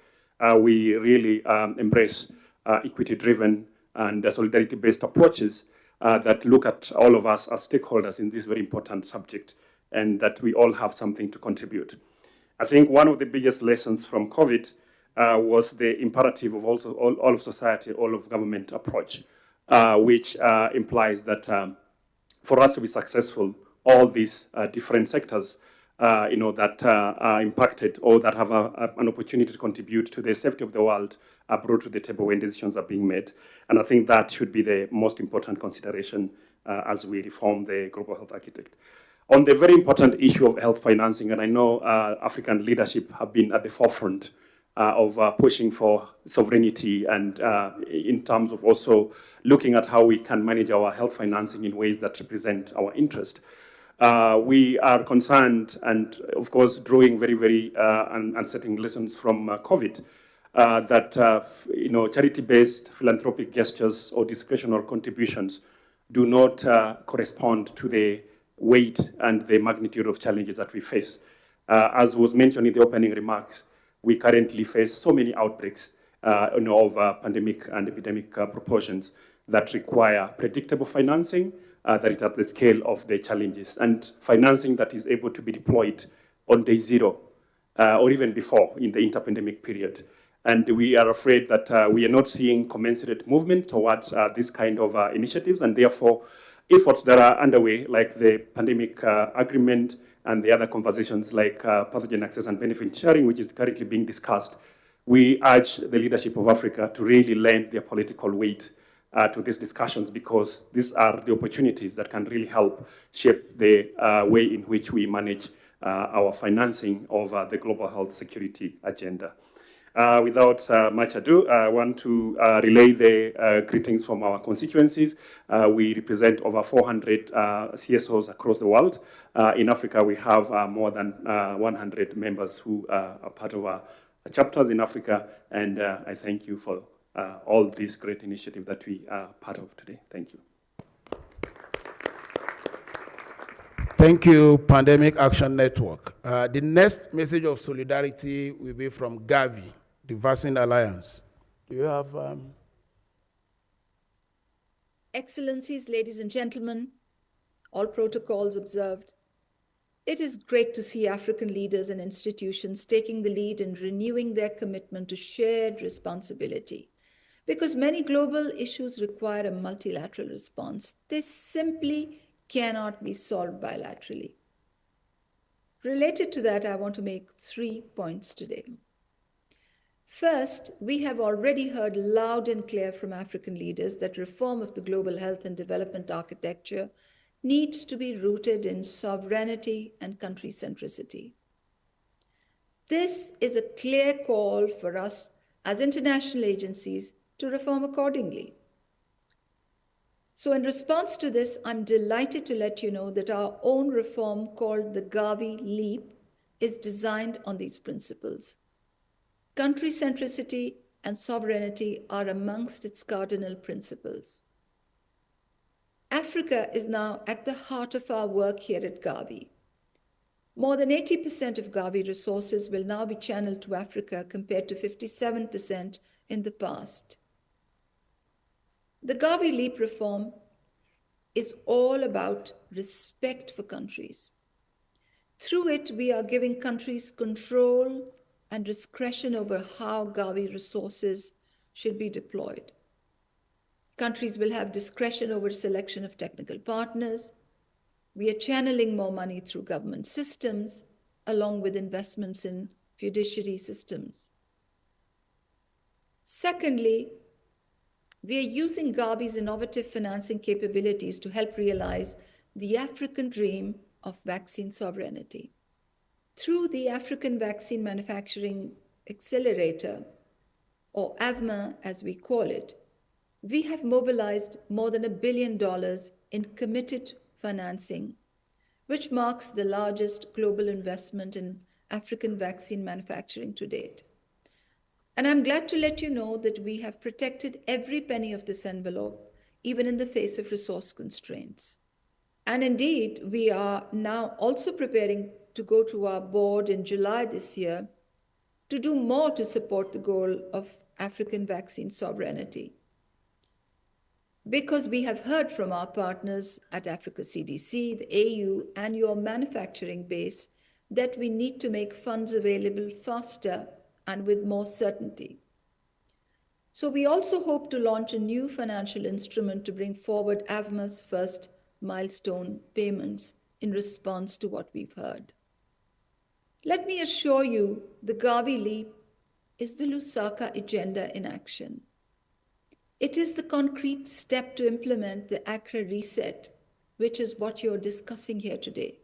we really embrace equity-driven and solidarity-based approaches that look at all of us as stakeholders in this very important subject, and that we all have something to contribute. I think one of the biggest lessons from COVID was the imperative of also all of society, all of government approach, which implies that for us to be successful, all these different sectors that are impacted or that have an opportunity to contribute to the safety of the world are brought to the table when decisions are being made. And I think that should be the most important consideration as we reform the global health architect. On the very important issue of health financing, and I know African leadership have been at the forefront of pushing for sovereignty and in terms of also looking at how we can manage our health financing in ways that represent our interest. We are concerned and, of course, drawing very and setting lessons from COVID that charity-based philanthropic gestures or discretionary contributions do not correspond to the weight and the magnitude of challenges that we face. As was mentioned in the opening remarks, we currently face so many outbreaks of pandemic and epidemic proportions that require predictable financing that is at the scale of the challenges, and financing that is able to be deployed on day zero or even before in the interpandemic period. And we are afraid that we are not seeing commensurate movement towards this kind of initiatives, and therefore efforts that are underway, like the pandemic agreement and the other conversations like pathogen access and benefit sharing, which is currently being discussed, we urge the leadership of Africa to really lend their political weight to these discussions, because these are the opportunities that can really help shape the way in which we manage our financing of the global health security agenda. Without much ado, I want to relay the greetings from our constituencies. We represent over 400 CSOs across the world. In Africa, we have more than 100 members who are part of our chapters in Africa, and I thank you for all these great initiatives that we are part of today. Thank you. Thank you, Pandemic Action Network. The next message of solidarity will be from Gavi, the Vaccine Alliance. Do you have... Excellencies, ladies and gentlemen, all protocols observed. It is great to see African leaders and institutions taking the lead in renewing their commitment to shared responsibility, because many global issues require a multilateral response. They simply cannot be solved bilaterally. Related to that, I want to make 3 points today. First, we have already heard loud and clear from African leaders that reform of the global health and development architecture needs to be rooted in sovereignty and country centricity. This is a clear call for us as international agencies to reform accordingly. So in response to this, I'm delighted to let you know that our own reform, called the Gavi Leap, is designed on these principles. Country centricity and sovereignty are amongst its cardinal principles. Africa is now at the heart of our work here at Gavi. More than 80% of Gavi resources will now be channeled to Africa, compared to 57% in the past. The Gavi Leap reform is all about respect for countries. Through it, we are giving countries control and discretion over how Gavi resources should be deployed. Countries will have discretion over selection of technical partners. We are channeling more money through government systems, along with investments in fiduciary systems. Secondly, we are using Gavi's innovative financing capabilities to help realize the African dream of vaccine sovereignty. Through the African Vaccine Manufacturing Accelerator, or AVMA as we call it, we have mobilized more than $1 billion in committed financing, which marks the largest global investment in African vaccine manufacturing to date. And I'm glad to let you know that we have protected every penny of this envelope, even in the face of resource constraints. And indeed, we are now also preparing to go to our board in July this year to do more to support the goal of African vaccine sovereignty. Because we have heard from our partners at Africa CDC, the AU, and your manufacturing base that we need to make funds available faster and with more certainty. So we also hope to launch a new financial instrument to bring forward AVMA's first milestone payments in response to what we've heard. Let me assure you, the Gavi Leap is the Lusaka agenda in action. It is the concrete step to implement the Accra Reset, which is what you're discussing here today,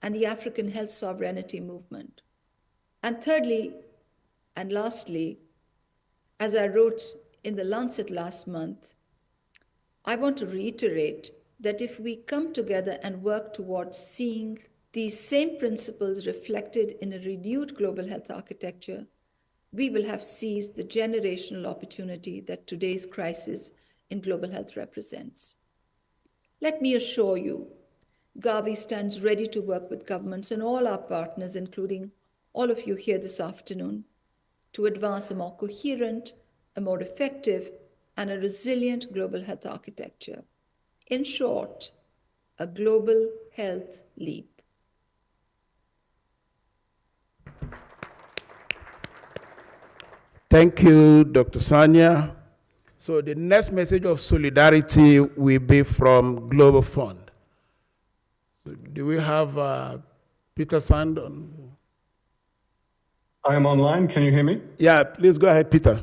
and the African Health Sovereignty Movement. And thirdly, and lastly, as I wrote in the Lancet last month, I want to reiterate that if we come together and work towards seeing these same principles reflected in a renewed global health architecture, we will have seized the generational opportunity that today's crisis in global health represents. Let me assure you, Gavi stands ready to work with governments and all our partners, including all of you here this afternoon, to advance a more coherent, a more effective, and a resilient global health architecture. In short, a global health leap. Thank you, Dr. Sonia. So the next message of solidarity will be from Global Fund. So do we have Peter Sand on? I am online. Can you hear me? Yeah, please go ahead, Peter.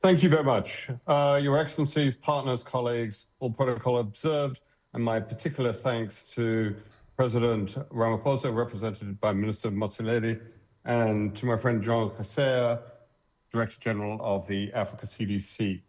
Thank you very much. Your Excellencies, partners, colleagues, all protocol observed, and my particular thanks to President Ramaphosa, represented by Minister Motsoaledi, and to my friend Jean Kasea, Director General of the Africa CDC.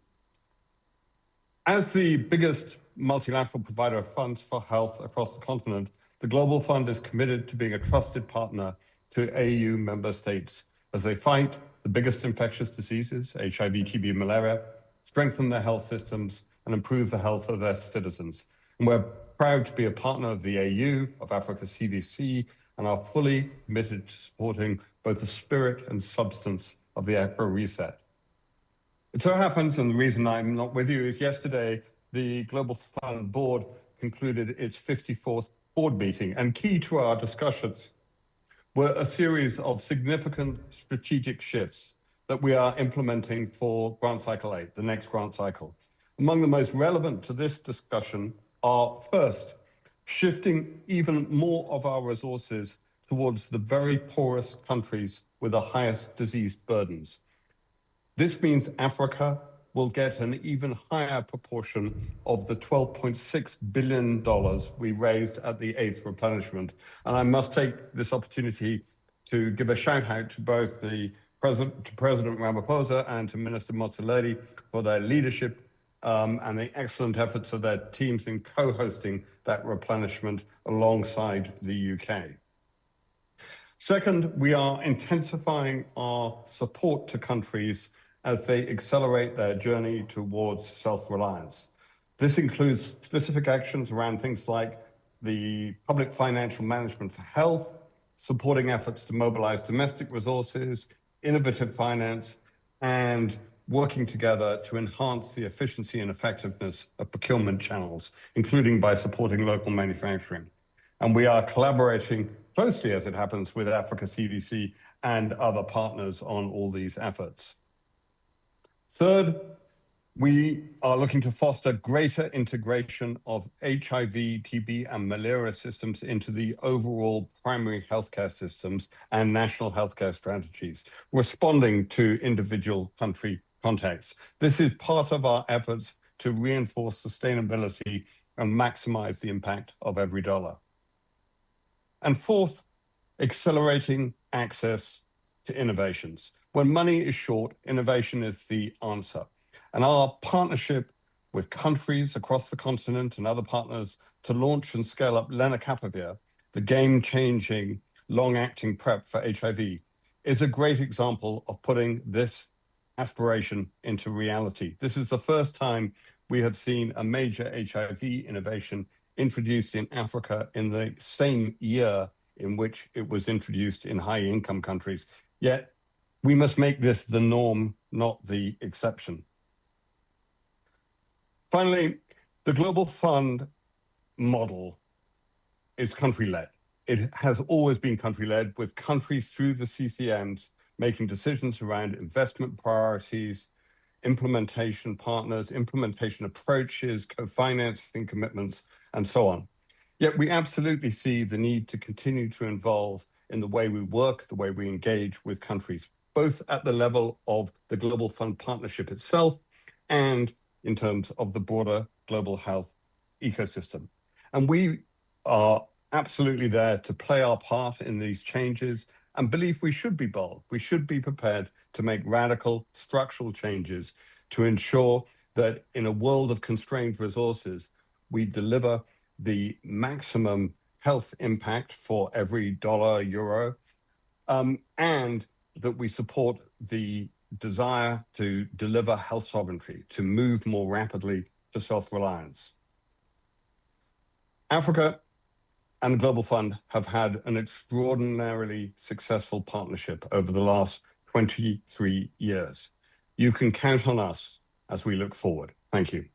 As the biggest multilateral provider of funds for health across the continent, the Global Fund is committed to being a trusted partner to AU member states as they fight the biggest infectious diseases, HIV, TB, malaria, strengthen their health systems, and improve the health of their citizens. And we're proud to be a partner of the AU, of Africa CDC, and are fully committed to supporting both the spirit and substance of the Accra Reset. It so happens, and the reason I'm not with you is yesterday, the Global Fund Board concluded its 54th board meeting, and key to our discussions were a series of significant strategic shifts that we are implementing for Grant Cycle 8, the next grant cycle. Among the most relevant to this discussion are, first, shifting even more of our resources towards the very poorest countries with the highest disease burdens. This means Africa will get an even higher proportion of the $12.6 billion we raised at the 8th replenishment. And I must take this opportunity to give a shout out to both the President Ramaphosa and to Minister Motsoaledi for their leadership and the excellent efforts of their teams in co-hosting that replenishment alongside the UK. Second, we are intensifying our support to countries as they accelerate their journey towards self-reliance. This includes specific actions around things like the public financial management for health, supporting efforts to mobilize domestic resources, innovative finance, and working together to enhance the efficiency and effectiveness of procurement channels, including by supporting local manufacturing. And we are collaborating closely, as it happens, with Africa CDC and other partners on all these efforts. Third, we are looking to foster greater integration of HIV, TB, and malaria systems into the overall primary healthcare systems and national healthcare strategies, responding to individual country contexts. This is part of our efforts to reinforce sustainability and maximize the impact of every dollar. And fourth, accelerating access to innovations. When money is short, innovation is the answer. And our partnership with countries across the continent and other partners to launch and scale up lenacapavir, the game-changing, long-acting PrEP for HIV, is a great example of putting this aspiration into reality. This is the first time we have seen a major HIV innovation introduced in Africa in the same year in which it was introduced in high-income countries. Yet, we must make this the norm, not the exception. Finally, the Global Fund model is country-led. It has always been country-led, with countries through the CCMs making decisions around investment priorities, implementation partners, implementation approaches, co-financing commitments, and so on. Yet we absolutely see the need to continue to involve in the way we work, the way we engage with countries, both at the level of the Global Fund Partnership itself and in terms of the broader global health ecosystem. And we are absolutely there to play our part in these changes and believe we should be bold. We should be prepared to make radical structural changes to ensure that in a world of constrained resources, we deliver the maximum health impact for every dollar, euro, and that we support the desire to deliver health sovereignty, to move more rapidly to self-reliance. Africa and the Global Fund have had an extraordinarily successful partnership over the last 23 years. You can count on us as we look forward. Thank you.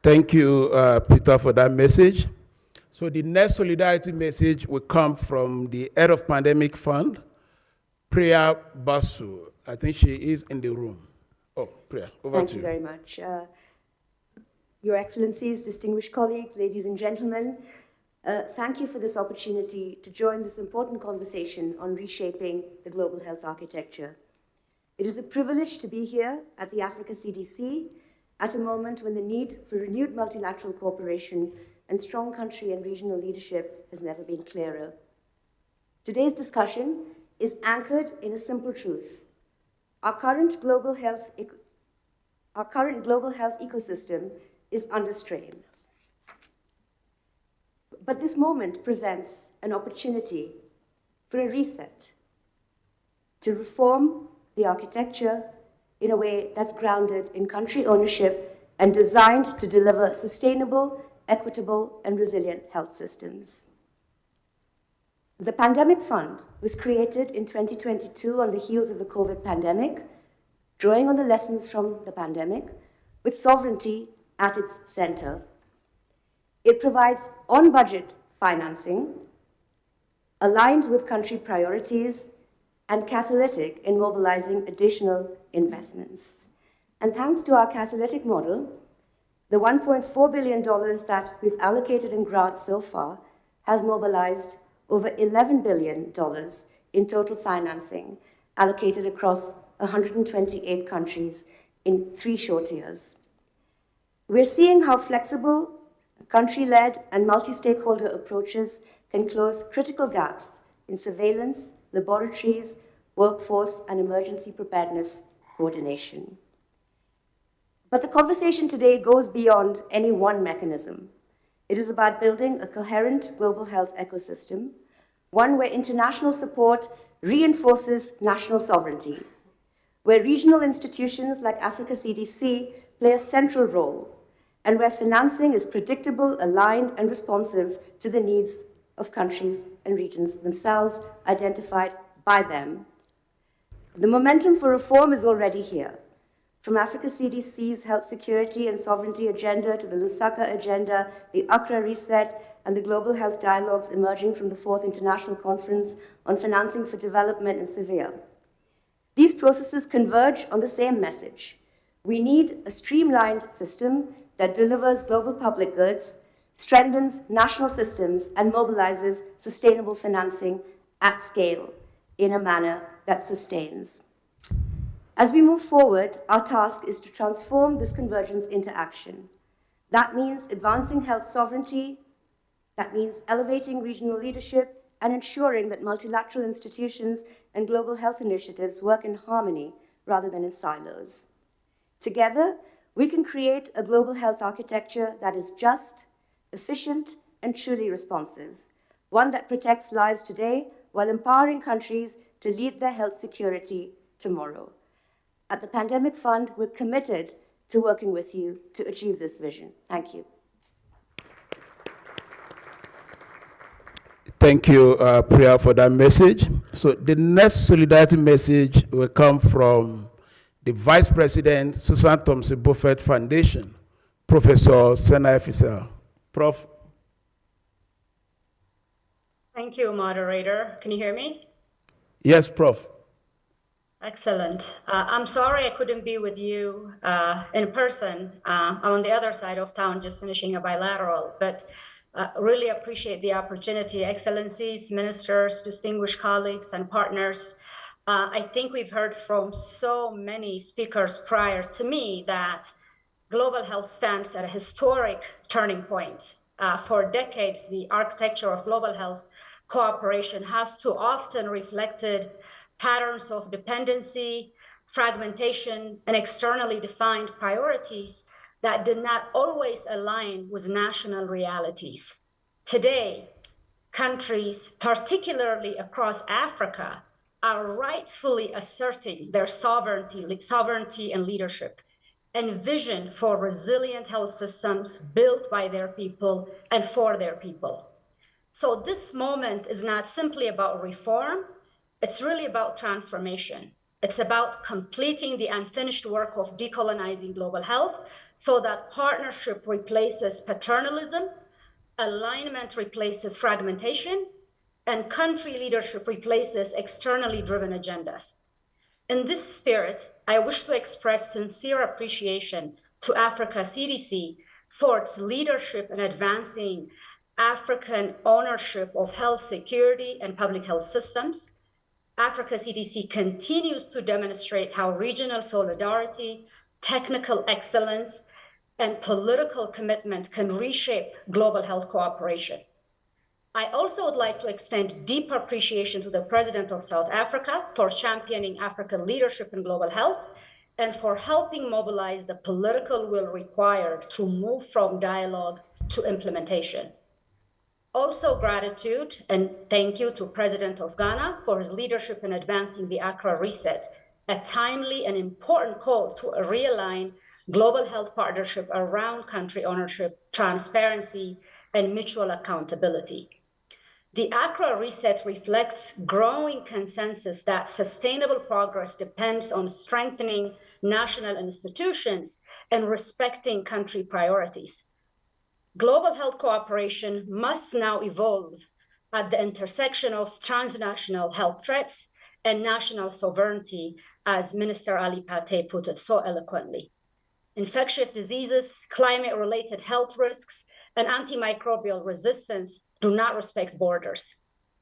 Thank you, Peter, for that message. So the next solidarity message will come from the head of Pandemic Fund, Priya Basu. I think she is in the room. Oh, Priya, over to you. Thank you very much. Your Excellencies, distinguished colleagues, ladies and gentlemen, thank you for this opportunity to join this important conversation on reshaping the global health architecture. It is a privilege to be here at the Africa CDC at a moment when the need for renewed multilateral cooperation and strong country and regional leadership has never been clearer. Today's discussion is anchored in a simple truth. Our current global health ecosystem is under strain. But this moment presents an opportunity for a reset, to reform the architecture in a way that's grounded in country ownership and designed to deliver sustainable, equitable, and resilient health systems. The Pandemic Fund was created in 2022 on the heels of the COVID pandemic, drawing on the lessons from the pandemic, with sovereignty at its center. It provides on-budget financing, aligned with country priorities, and catalytic in mobilizing additional investments. And thanks to our catalytic model, the $1.4 billion that we've allocated in grants so far has mobilized over $11 billion in total financing allocated across 128 countries in 3 short years. We're seeing how flexible, country-led, and multi-stakeholder approaches can close critical gaps in surveillance, laboratories, workforce, and emergency preparedness coordination. But the conversation today goes beyond any one mechanism. It is about building a coherent global health ecosystem, one where international support reinforces national sovereignty, where regional institutions like Africa CDC play a central role, and where financing is predictable, aligned, and responsive to the needs of countries and regions themselves, identified by them. The momentum for reform is already here. From Africa CDC's health security and sovereignty agenda to the Lusaka agenda, the Accra reset, and the global health dialogues emerging from the 4th International Conference on Financing for Development in Seville. These processes converge on the same message. We need a streamlined system that delivers global public goods, strengthens national systems, and mobilizes sustainable financing at scale in a manner that sustains. As we move forward, our task is to transform this convergence into action. That means advancing health sovereignty, that means elevating regional leadership, and ensuring that multilateral institutions and global health initiatives work in harmony rather than in silos. Together, we can create a global health architecture that is just, efficient, and truly responsive, one that protects lives today while empowering countries to lead their health security tomorrow. At the Pandemic Fund, we're committed to working with you to achieve this vision. Thank you. Thank you, Priya, for that message. So the next solidarity message will come from the Vice President, Susan Thompson Buffett Foundation, Professor Senai Fisel. Prof. Thank you, moderator. Can you hear me? Yes, Prof. Excellent. I'm sorry I couldn't be with you in person. I'm on the other side of town, just finishing a bilateral, but really appreciate the opportunity. Excellencies, ministers, distinguished colleagues, and partners. I think we've heard from so many speakers prior to me that global health stands at a historic turning point. For decades, the architecture of global health cooperation has too often reflected patterns of dependency, fragmentation, and externally defined priorities that did not always align with national realities. Today, countries, particularly across Africa, are rightfully asserting their sovereignty and leadership, and vision for resilient health systems built by their people and for their people. So this moment is not simply about reform, it's really about transformation. It's about completing the unfinished work of decolonizing global health so that partnership replaces paternalism, alignment replaces fragmentation, and country leadership replaces externally driven agendas. In this spirit, I wish to express sincere appreciation to Africa CDC for its leadership in advancing African ownership of health security and public health systems. Africa CDC continues to demonstrate how regional solidarity, technical excellence, and political commitment can reshape global health cooperation. I also would like to extend deep appreciation to the President of South Africa for championing African leadership in global health and for helping mobilize the political will required to move from dialogue to implementation. Also gratitude and thank you to President of Ghana for his leadership in advancing the Accra Reset, a timely and important call to realign global health partnership around country ownership, transparency, and mutual accountability. The Accra Reset reflects growing consensus that sustainable progress depends on strengthening national institutions and respecting country priorities. Global health cooperation must now evolve at the intersection of transnational health threats and national sovereignty, as Minister Ali Pate put it so eloquently. Infectious diseases, climate-related health risks, and antimicrobial resistance do not respect borders.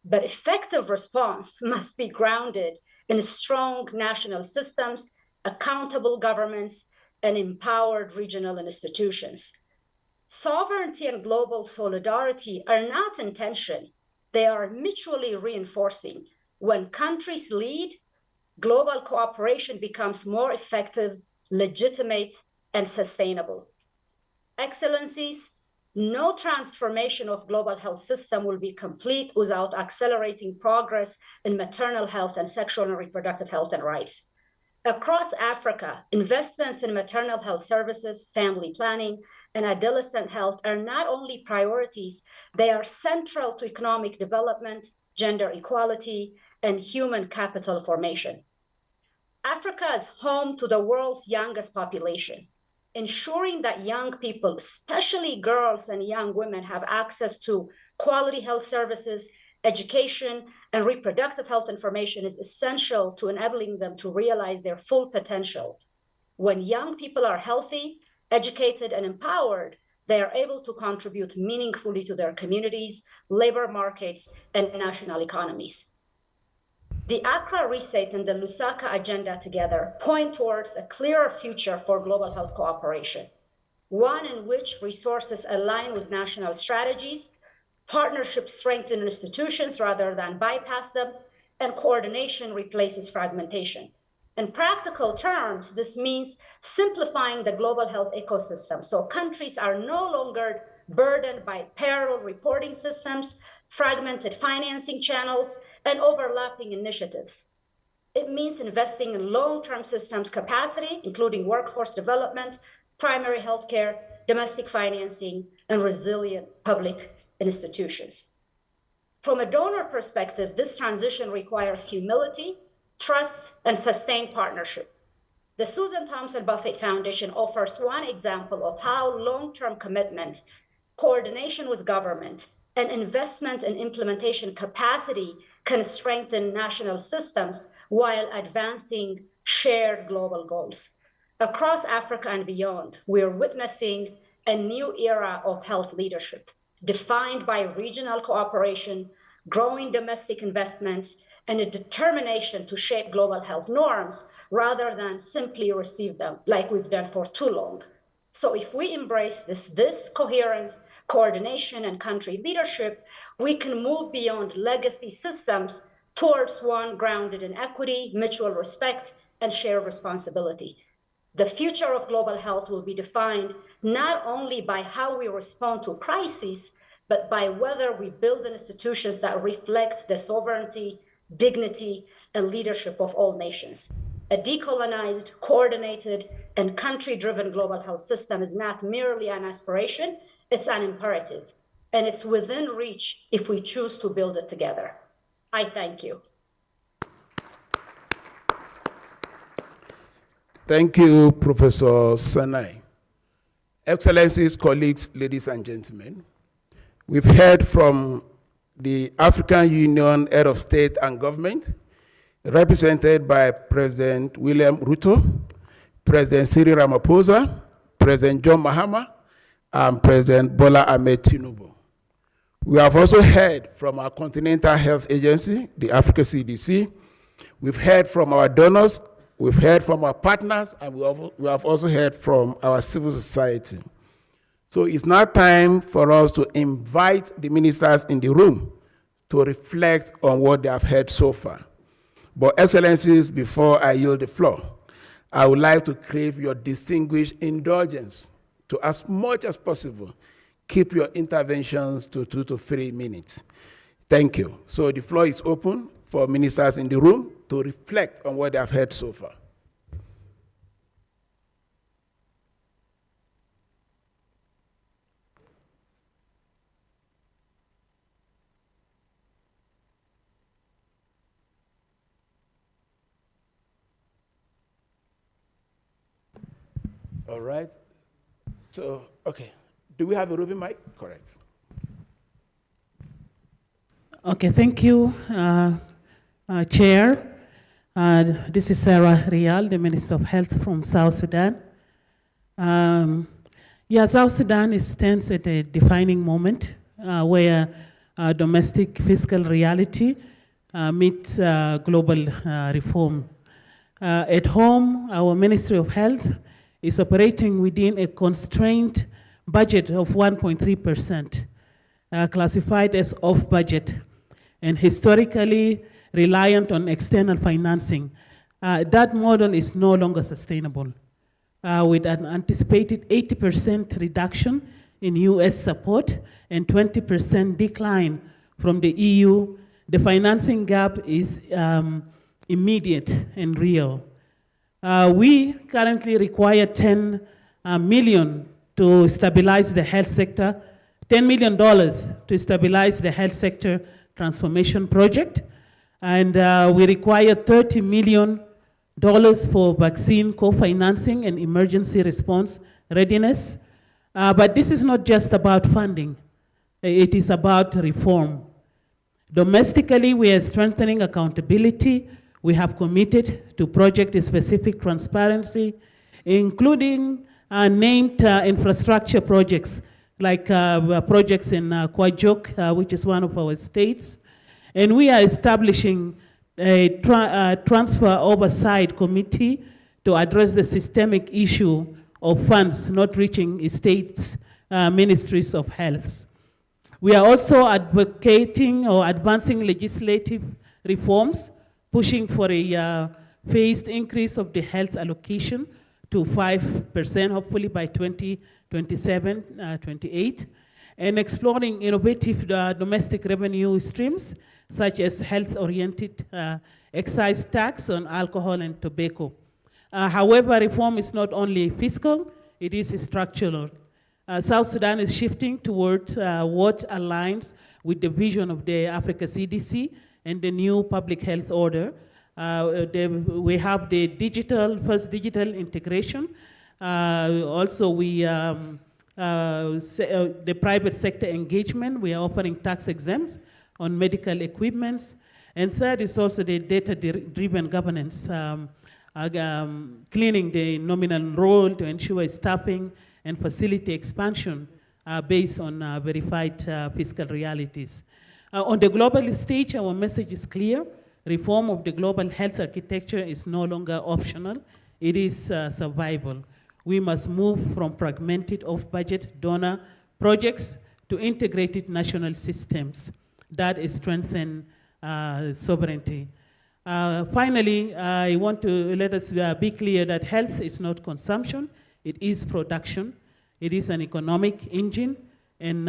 But effective response must be grounded in strong national systems, accountable governments, and empowered regional institutions. Sovereignty and global solidarity are not in tension. They are mutually reinforcing. When countries lead, global cooperation becomes more effective, legitimate, and sustainable. Excellencies, no transformation of global health system will be complete without accelerating progress in maternal health and sexual and reproductive health and rights. Across Africa, investments in maternal health services, family planning, and adolescent health are not only priorities, they are central to economic development, gender equality, and human capital formation. Africa is home to the world's youngest population. Ensuring that young people, especially girls and young women, have access to quality health services, education, and reproductive health information is essential to enabling them to realize their full potential. When young people are healthy, educated, and empowered, they are able to contribute meaningfully to their communities, labor markets, and national economies. The Accra Reset and the Lusaka Agenda together point towards a clearer future for global health cooperation, one in which resources align with national strategies, partnerships strengthen institutions rather than bypass them, and coordination replaces fragmentation. In practical terms, this means simplifying the global health ecosystem so countries are no longer burdened by parallel reporting systems, fragmented financing channels, and overlapping initiatives. It means investing in long-term systems capacity, including workforce development, primary healthcare, domestic financing, and resilient public institutions. From a donor perspective, this transition requires humility, trust, and sustained partnership. The Susan Thompson Buffett Foundation offers one example of how long-term commitment, coordination with government, and investment and implementation capacity can strengthen national systems while advancing shared global goals. Across Africa and beyond, we're witnessing a new era of health leadership, defined by regional cooperation, growing domestic investments, and a determination to shape global health norms rather than simply receive them like we've done for too long. So if we embrace this coherence, coordination, and country leadership, we can move beyond legacy systems towards one grounded in equity, mutual respect, and shared responsibility. The future of global health will be defined not only by how we respond to crises, but by whether we build institutions that reflect the sovereignty, dignity, and leadership of all nations. A decolonized, coordinated, and country-driven global health system is not merely an aspiration, it's an imperative. And it's within reach if we choose to build it together. I thank you. Thank you, Professor Sanai. Excellencies, colleagues, ladies and gentlemen, we've heard from the African Union Head of State and Government, represented by President William Ruto, President Cyril Ramaphosa, President John Mahama, and President Bola Ahmed Tinubu. We have also heard from our Continental Health Agency, the Africa CDC. We've heard from our donors, we've heard from our partners, and we have also heard from our civil society. So it's now time for us to invite the ministers in the room to reflect on what they have heard so far. But Excellencies, before I yield the floor, I would like to crave your distinguished indulgence to, as much as possible, keep your interventions to 2 to 3 minutes. Thank you. So the floor is open for ministers in the room to reflect on what they have heard so far. All right. So, okay. Do we have a roving mic? Correct. Okay, thank you, Chair. This is Sarah Rial, the Minister of Health from South Sudan. South Sudan stands at a defining moment where domestic fiscal reality meets global reform. At home, our Ministry of Health is operating within a constrained budget of 1.3%, classified as off budget, and historically reliant on external financing. That model is no longer sustainable. With an anticipated 80% reduction in US support and 20% decline from the EU, the financing gap is immediate and real. We currently require 10 million to stabilize the health sector, $10 million to stabilize the health sector transformation project, and we require $30 million for vaccine co-financing and emergency response readiness. But this is not just about funding, it is about reform. Domestically, we are strengthening accountability. We have committed to project-specific transparency, including named infrastructure projects, like projects in Kwajok, which is one of our states. And we are establishing a transfer oversight committee to address the systemic issue of funds not reaching states' ministries of health. We are also advocating or advancing legislative reforms, pushing for a phased increase of the health allocation to 5%, hopefully by 2027, 28, and exploring innovative domestic revenue streams, such as health-oriented excise tax on alcohol and tobacco. However, reform is not only fiscal, it is structural. South Sudan is shifting towards what aligns with the vision of the Africa CDC and the new public health order. We have the first digital integration. Also, we the private sector engagement. We are offering tax exempts on medical equipments. And third is also the data-driven governance, cleaning the nominal role to ensure staffing and facility expansion based on verified fiscal realities. On the global stage, our message is clear. Reform of the global health architecture is no longer optional. It is survival. We must move from fragmented off-budget donor projects to integrated national systems that strengthen sovereignty. Finally, I want to let us be clear that health is not consumption, it is production. It is an economic engine, and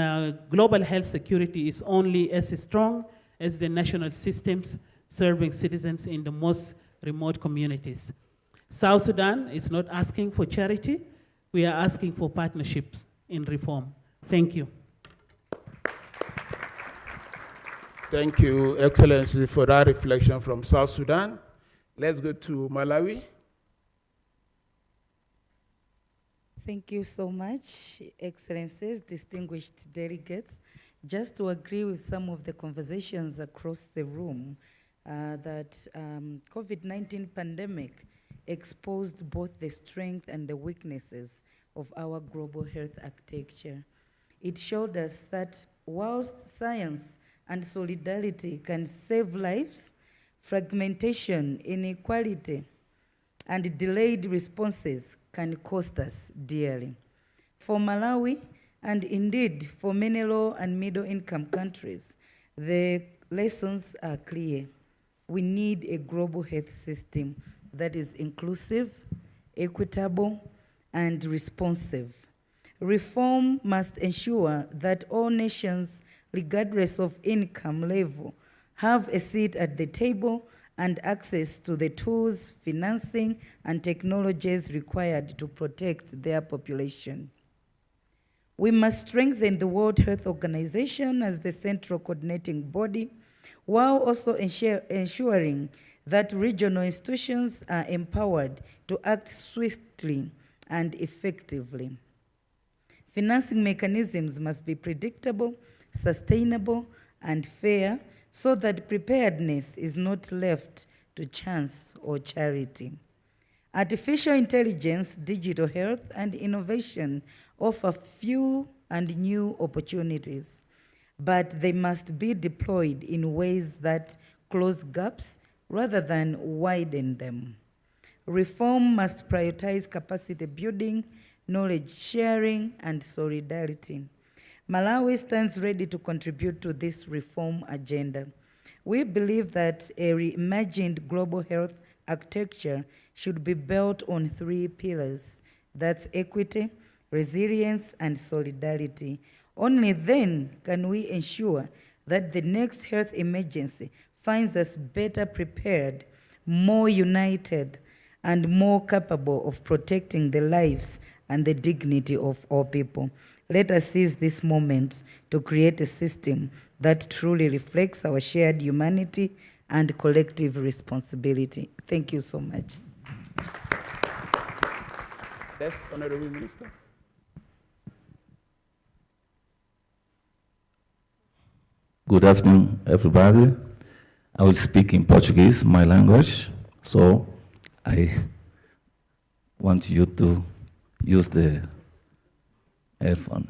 global health security is only as strong as the national systems serving citizens in the most remote communities. South Sudan is not asking for charity, we are asking for partnerships in reform. Thank you. Thank you, Excellency, for that reflection from South Sudan. Let's go to Malawi. Thank you so much, Excellencies, distinguished delegates. Just to agree with some of the conversations across the room, that COVID-19 pandemic exposed both the strength and the weaknesses of our global health architecture. It showed us that whilst science and solidarity can save lives, fragmentation, inequality, and delayed responses can cost us dearly. For Malawi, and indeed for many low and middle income countries, the lessons are clear. We need a global health system that is inclusive, equitable, and responsive. Reform must ensure that all nations, regardless of income level, have a seat at the table and access to the tools, financing, and technologies required to protect their population. We must strengthen the World Health Organization as the central coordinating body, while also ensuring that regional institutions are empowered to act swiftly and effectively. Financing mechanisms must be predictable, sustainable, and fair, so that preparedness is not left to chance or charity. Artificial intelligence, digital health, and innovation offer few and new opportunities, but they must be deployed in ways that close gaps rather than widen them. Reform must prioritize capacity building, knowledge sharing, and solidarity. Malawi stands ready to contribute to this reform agenda. We believe that a reimagined global health architecture should be built on 3 pillars. That's equity, resilience, and solidarity. Only then can we ensure that the next health emergency finds us better prepared, more united, and more capable of protecting the lives and the dignity of all people. Let us seize this moment to create a system that truly reflects our shared humanity and collective responsibility. Thank you so much. Next, Honorable Minister. Good afternoon, everybody. I will speak in Portuguese, my language, so I want you to use the earphone.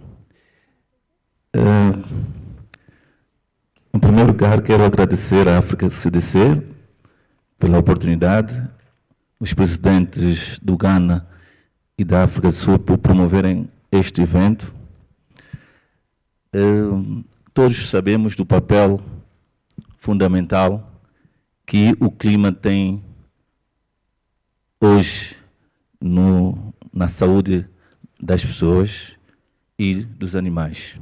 Em primeiro lugar, quero agradecer à África CDC pela oportunidade, os presidentes do Ghana e da África do Sul por promoverem este evento. Todos sabemos do papel fundamental que o clima tem hoje na saúde das pessoas e dos animais.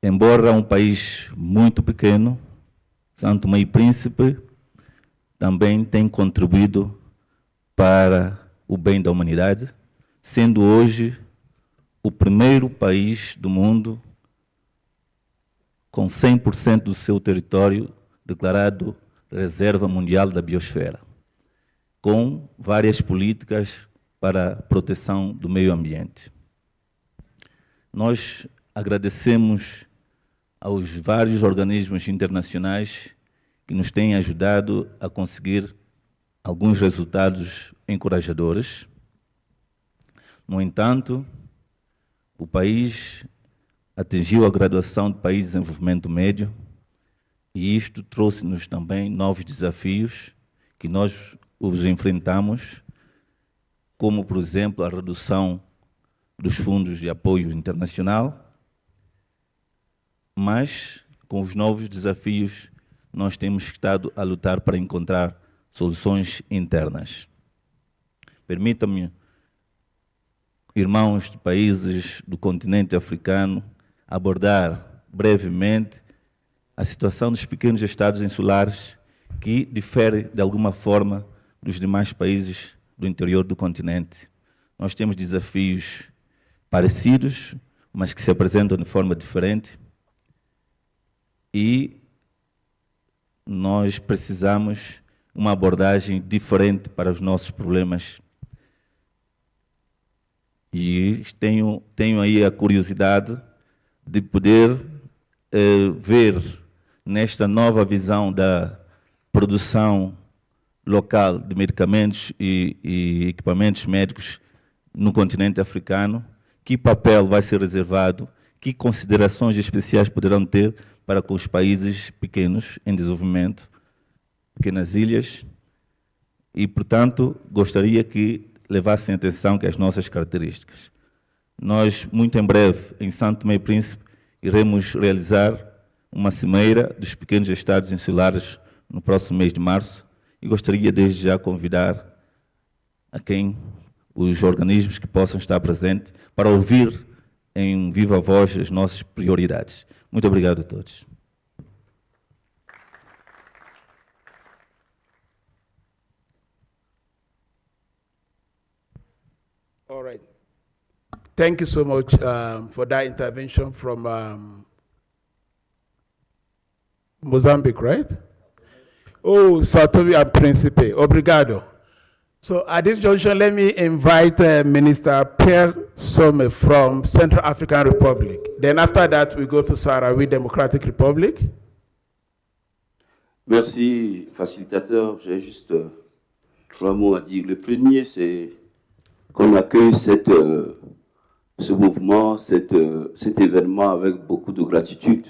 Embora um país muito pequeno, São Tomé e Príncipe também tem contribuído para o bem da humanidade, sendo hoje o primeiro país do mundo com 100% do seu território declarado Reserva Mundial da Biosfera, com várias políticas para a proteção do meio ambiente. Nós agradecemos aos vários organismos internacionais que nos têm ajudado a conseguir alguns resultados encorajadores. No entanto, o país atingiu a graduação de país de desenvolvimento médio e isto trouxe-nos também novos desafios que nós os enfrentamos, como, por exemplo, a redução dos fundos de apoio internacional, mas com os novos desafios nós temos estado a lutar para encontrar soluções internas. Permita-me, irmãos de países do continente africano, abordar brevemente a situação dos pequenos estados insulares que difere de alguma forma dos demais países do interior do continente. Nós temos desafios parecidos, mas que se apresentam de forma diferente e nós precisamos uma abordagem diferente para os nossos problemas. E tenho aí a curiosidade de poder ver nesta nova visão da produção local de medicamentos e equipamentos médicos no continente africano, que papel vai ser reservado, que considerações especiais poderão ter para com os países pequenos em desenvolvimento, pequenas ilhas, e, portanto, gostaria que levassem atenção que as nossas características. Nós, muito em breve, em Santo Tomé e Príncipe, iremos realizar uma cimeira dos pequenos estados insulares no próximo mês de março e gostaria desde já convidar a quem os organismos que possam estar presentes para ouvir em viva voz as nossas prioridades. Muito obrigado a todos. All right. Thank you so much for that intervention from Mozambique, right? Oh, Sao Tome and Príncipe. Obrigado. So at this junction, let me invite Minister Pierre Some from Central African Republic. Then after that, we go to Sahrawi Democratic Republic. Merci, facilitateur. J'ai juste 3 mots à dire. Le premier, c'est qu'on accueille ce mouvement, cet événement avec beaucoup de gratitude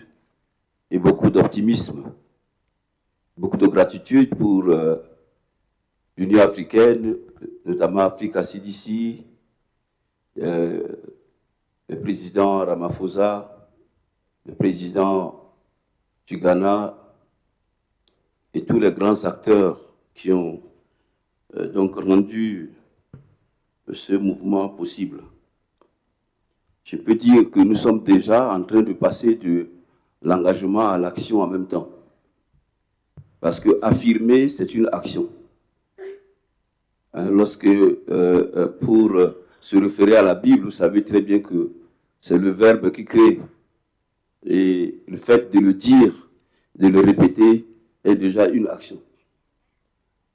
et beaucoup d'optimisme. Beaucoup de gratitude pour l'Union africaine, notamment Africa CDC, le président Ramaphosa, le président du Ghana et tous les grands acteurs qui ont donc rendu ce mouvement possible. Je peux dire que nous sommes déjà en train de passer de l'engagement à l'action en même temps. Parce que affirmer, c'est une action. Lorsque, pour se référer à la Bible, vous savez très bien que c'est le verbe qui crée. Et le fait de le dire, de le répéter, est déjà une action.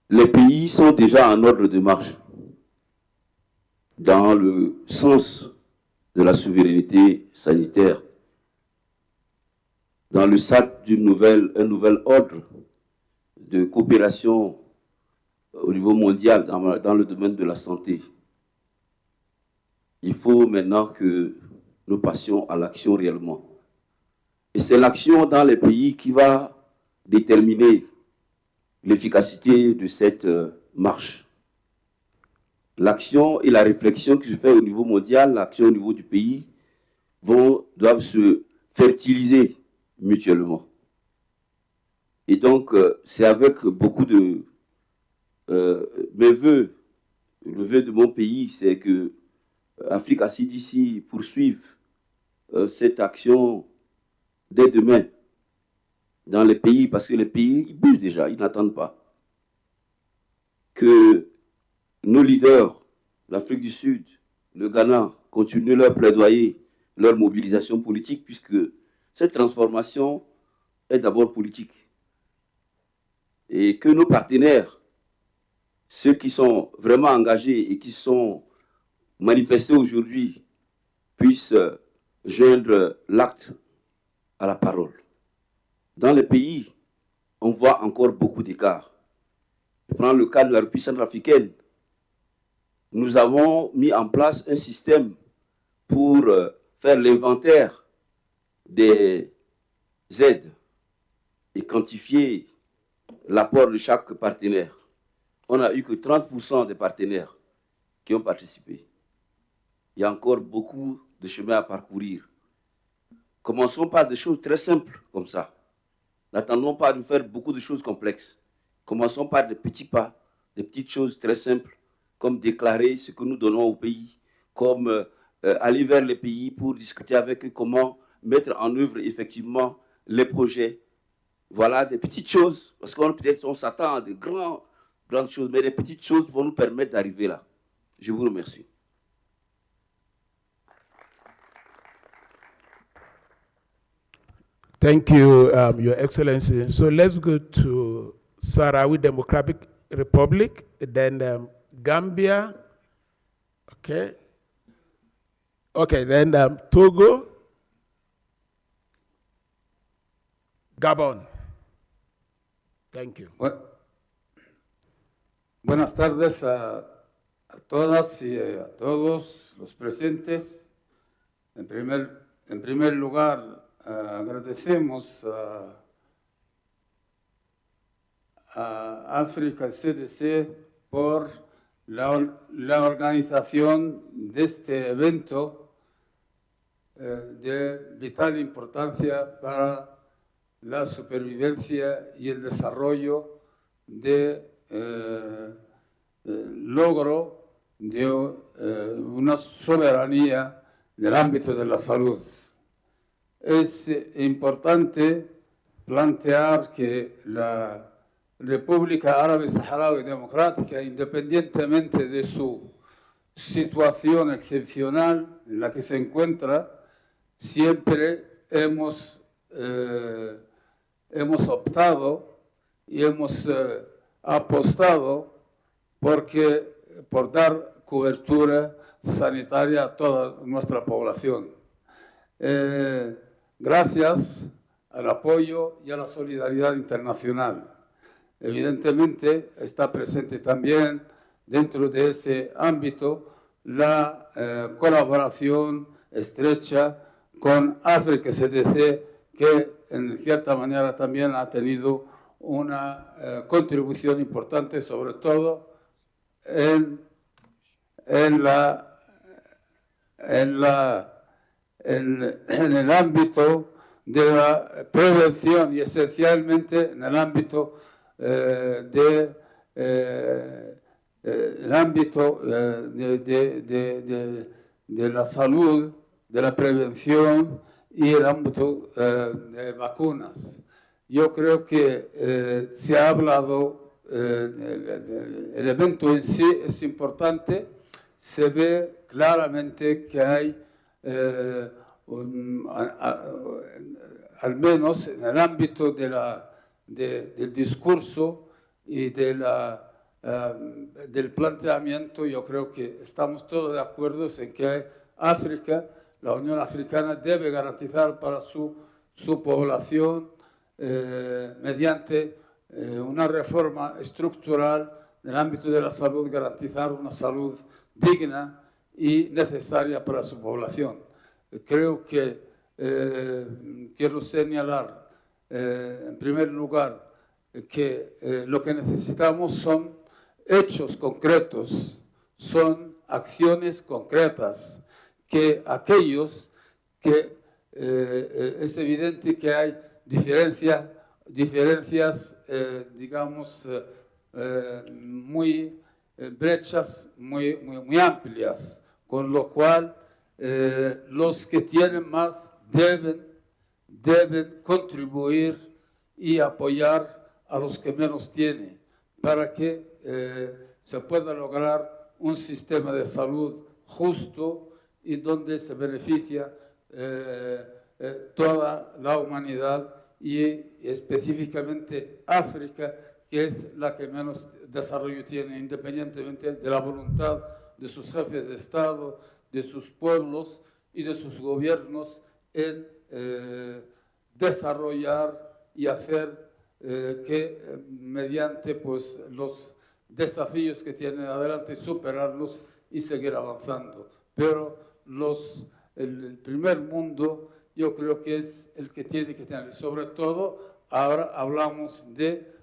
Les pays sont déjà en ordre de marche dans le sens de la souveraineté sanitaire, dans le sac d'un nouvel ordre de coopération au niveau mondial dans le domaine de la santé. Il faut maintenant que nous passions à l'action réellement. Et c'est l'action dans les pays qui va déterminer l'efficacité de cette marche. L'action et la réflexion qui se fait au niveau mondial, l'action au niveau du pays, doivent se fertiliser mutuellement. Et donc, c'est avec beaucoup de mes voeux, le vœu de mon pays, c'est que Africa CDC poursuive cette action dès demain dans les pays, parce que les pays, ils bougent déjà, ils n'attendent pas. Que nos leaders, l'Afrique du Sud, le Ghana, continuent leur plaidoyer, leur mobilisation politique, puisque cette transformation est d'abord politique. Et que nos partenaires, ceux qui sont vraiment engagés et qui sont manifestés aujourd'hui, puissent joindre l'acte à la parole. Dans les pays, on voit encore beaucoup d'écarts. Je prends le cas de la République centrafricaine. Nous avons mis en place un système pour faire l'inventaire des aides et quantifier l'apport de chaque partenaire. On n'a eu que 30% des partenaires qui ont participé. Il y a encore beaucoup de chemin à parcourir. Commençons par des choses très simples comme ça. N'attendons pas de faire beaucoup de choses complexes. Commençons par des petits pas, des petites choses très simples, comme déclarer ce que nous donnons au pays, comme aller vers les pays pour discuter avec eux comment mettre en œuvre effectivement les projets. Voilà des petites choses, parce qu'on peut-être on s'attend à de grandes choses, mais les petites choses vont nous permettre d'arriver là. Je vous remercie. Thank you, Your Excellency. So let's go to Sahrawi Democratic Republic, then Gambia. Okay. Okay, then Togo, Gabon. Thank you. Buenas tardes a todas y a todos los presentes. En primer lugar, agradecemos a África CDC por la organización de este evento de vital importancia para la supervivencia y el desarrollo de logro de una soberanía en el ámbito de la salud. Es importante plantear que la República Árabe Saharaui Democrática, independientemente de su situación excepcional en la que se encuentra, siempre hemos optado y hemos apostado por dar cobertura sanitaria a toda nuestra población. Gracias al apoyo y a la solidaridad internacional. Evidentemente está presente también dentro de ese ámbito la colaboración estrecha con África CDC, que en cierta manera también ha tenido una contribución importante, sobre todo en el ámbito de la prevención y esencialmente en el ámbito de la salud, de la prevención y el ámbito de vacunas. Yo creo que se ha hablado, el evento en sí es importante, se ve claramente que hay, al menos en el ámbito del discurso y del planteamiento, yo creo que estamos todos de acuerdo en que África, la Unión Africana, debe garantizar para su población, mediante una reforma estructural en el ámbito de la salud, garantizar una salud digna y necesaria para su población. Creo que quiero señalar, en primer lugar, que lo que necesitamos son hechos concretos, son acciones concretas, que aquellos que es evidente que hay diferencias, digamos, brechas muy amplias, con lo cual los que tienen más deben contribuir y apoyar a los que menos tienen, para que se pueda lograr un sistema de salud justo y donde se beneficia toda la humanidad y específicamente África, que es la que menos desarrollo tiene, independientemente de la voluntad de sus jefes de Estado, de sus pueblos y de sus gobiernos en desarrollar y hacer que mediante pues, los desafíos que tienen adelante, superarlos y seguir avanzando. Pero el primer mundo yo creo que es el que tiene que tener. Sobre todo ahora hablamos de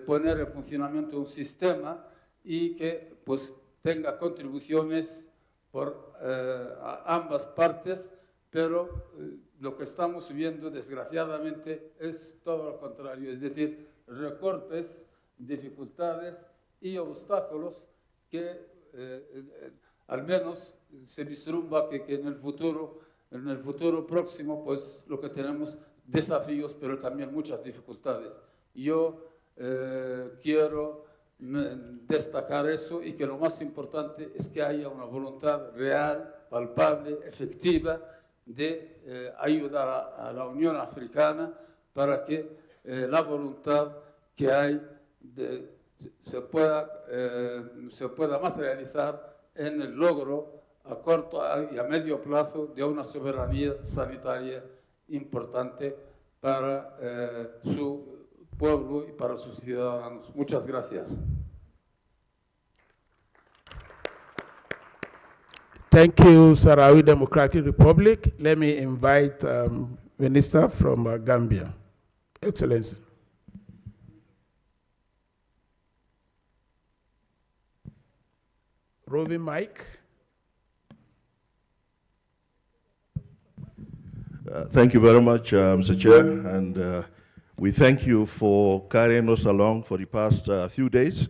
poner en funcionamiento un sistema y que pues, tenga contribuciones por ambas partes, pero lo que estamos viendo desgraciadamente es todo lo contrario, es decir, recortes, dificultades y obstáculos que al menos se vislumbra que en el futuro próximo pues lo que tenemos desafíos pero también muchas dificultades. Yo quiero destacar eso y que lo más importante es que haya una voluntad real, palpable, efectiva de ayudar a la Unión Africana para que la voluntad que hay se pueda materializar en el logro a corto y a medio plazo de una soberanía sanitaria importante para su pueblo y para sus ciudadanos. Muchas gracias. Thank you, Sahrawi Democratic Republic. Let me invite Minister from Gambia. Excellency. Roving mic. Thank you very much, Mr. Chair, and we thank you for carrying us along for the past few days.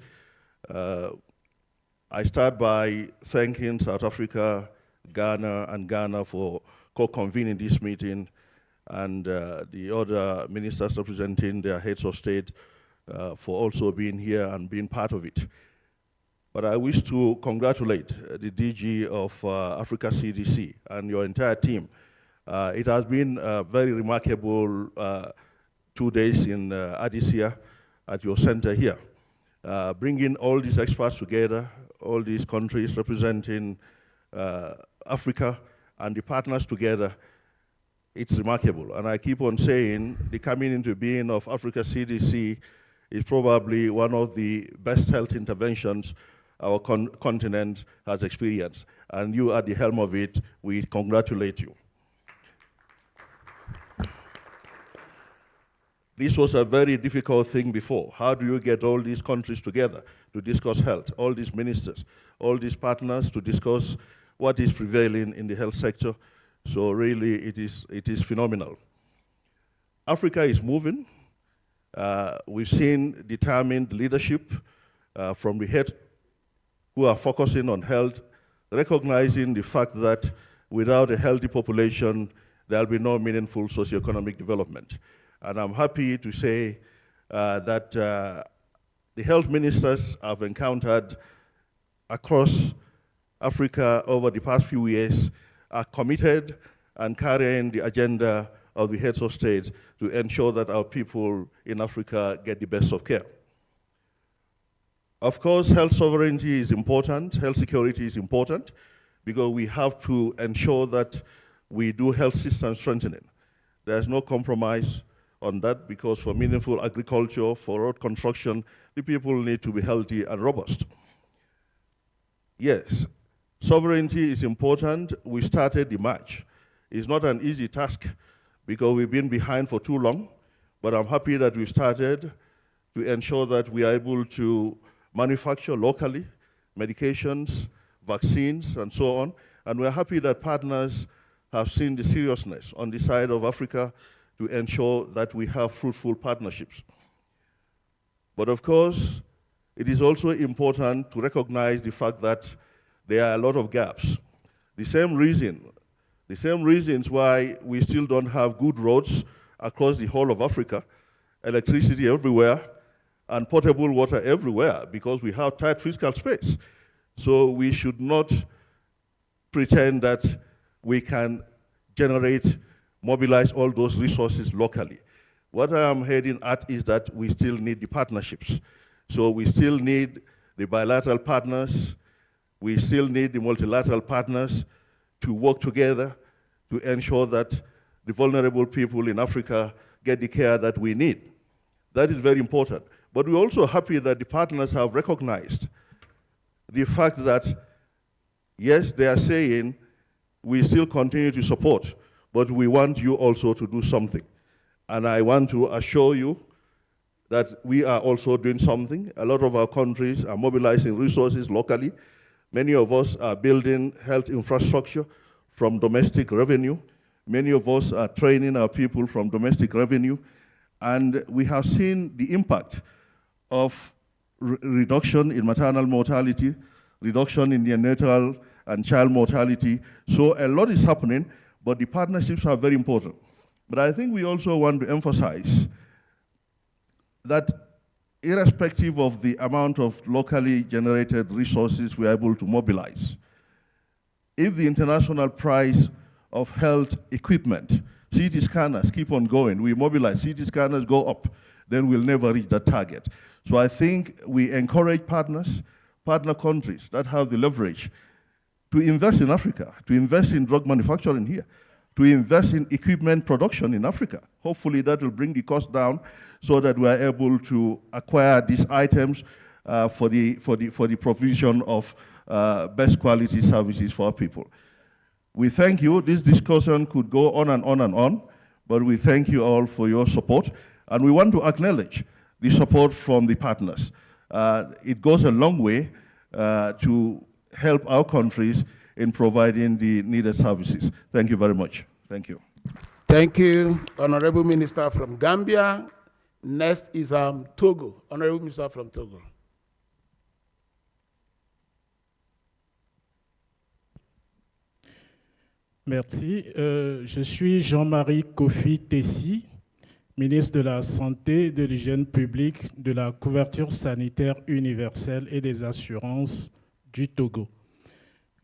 I start by thanking South Africa, Ghana for co-convening this meeting, and the other ministers representing their heads of state for also being here and being part of it. But I wish to congratulate the DG of Africa CDC and your entire team. It has been a very remarkable 2 days in Addis at your center here. Bringing all these experts together, all these countries representing Africa and the partners together, it's remarkable. And I keep on saying the coming into being of Africa CDC is probably one of the best health interventions our continent has experienced. And you at the helm of it, we congratulate you. This was a very difficult thing before. How do you get all these countries together to discuss health, all these ministers, all these partners to discuss what is prevailing in the health sector? So really, it is phenomenal. Africa is moving. We've seen determined leadership from the head who are focusing on health, recognizing the fact that without a healthy population, there'll be no meaningful socioeconomic development. And I'm happy to say that the health ministers I've encountered across Africa over the past few years are committed and carrying the agenda of the heads of state to ensure that our people in Africa get the best of care. Of course, health sovereignty is important, health security is important, because we have to ensure that we do health system strengthening. There's no compromise on that, because for meaningful agriculture, for road construction, the people need to be healthy and robust. Yes, sovereignty is important. We started the march. It's not an easy task because we've been behind for too long, but I'm happy that we started to ensure that we are able to manufacture locally medications, vaccines, and so on. And we're happy that partners have seen the seriousness on the side of Africa to ensure that we have fruitful partnerships. But of course, it is also important to recognize the fact that there are a lot of gaps. The same reasons why we still don't have good roads across the whole of Africa, electricity everywhere, and potable water everywhere, because we have tight fiscal space. So we should not pretend that we can mobilize all those resources locally. What I am heading at is that we still need the partnerships. So we still need the bilateral partners, we still need the multilateral partners to work together to ensure that the vulnerable people in Africa get the care that we need. That is very important. But we're also happy that the partners have recognized the fact that, yes, they are saying we still continue to support, but we want you also to do something. And I want to assure you that we are also doing something. A lot of our countries are mobilizing resources locally. Many of us are building health infrastructure from domestic revenue. Many of us are training our people from domestic revenue. And we have seen the impact of reduction in maternal mortality, reduction in neonatal and child mortality. So a lot is happening, but the partnerships are very important. But I think we also want to emphasize that irrespective of the amount of locally generated resources we are able to mobilize, if the international price of health equipment, CT scanners keep on going, we mobilize, CT scanners go up, then we'll never reach that target. So I think we encourage partners, partner countries that have the leverage to invest in Africa, to invest in drug manufacturing here, to invest in equipment production in Africa. Hopefully that will bring the cost down so that we are able to acquire these items for the provision of best quality services for our people. We thank you. This discussion could go on and on and on, but we thank you all for your support. And we want to acknowledge the support from the partners. It goes a long way to help our countries in providing the needed services. Thank you very much. Thank you. Thank you, Honorable Minister from Gambia. Next is Togo. Honorable Minister from Togo. Merci. Je suis Jean-Marie Kofi Tessi, ministre de la Santé, de l'Hygiène publique, de la couverture sanitaire universelle et des assurances du Togo.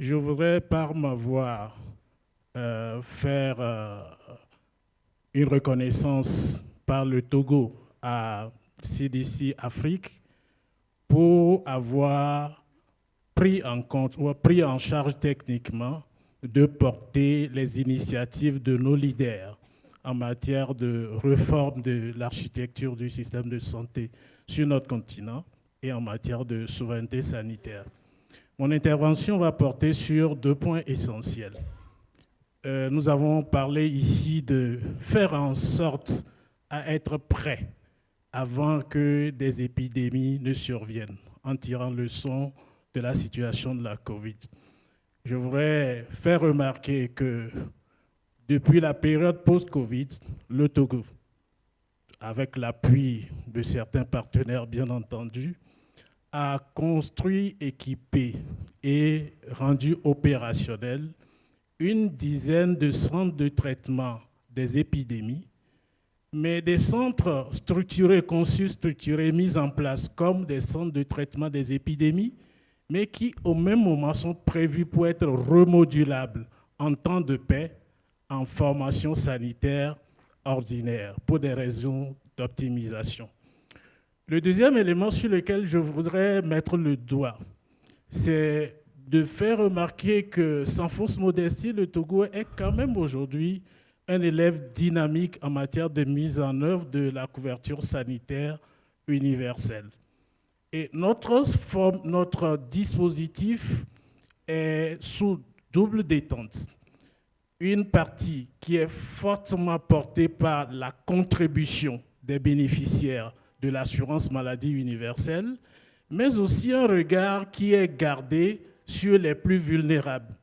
Je voudrais par ma voix faire une reconnaissance par le Togo à CDC Afrique pour avoir pris en compte ou pris en charge techniquement de porter les initiatives de nos leaders en matière de réforme de l'architecture du système de santé sur notre continent et en matière de souveraineté sanitaire. Mon intervention va porter sur 2 points essentiels. Nous avons parlé ici de faire en sorte à être prêt avant que des épidémies ne surviennent, en tirant leçon de la situation de la COVID. Je voudrais faire remarquer que depuis la période post-Covid, le Togo, avec l'appui de certains partenaires bien entendu, a construit, équipé et rendu opérationnel une dizaine de centres de traitement des épidémies, mais des centres structurés, conçus, structurés, mis en place comme des centres de traitement des épidémies, mais qui au même moment sont prévus pour être remodulables en temps de paix, en formation sanitaire ordinaire, pour des raisons d'optimisation. Le deuxième élément sur lequel je voudrais mettre le doigt, c'est de faire remarquer que, sans fausse modestie, le Togo est quand même aujourd'hui un élève dynamique en matière de mise en œuvre de la couverture sanitaire universelle. Et notre dispositif est sous double détente. Une partie qui est fortement portée par la contribution des bénéficiaires de l'assurance maladie universelle, mais aussi un regard qui est gardé sur les plus vulnérables,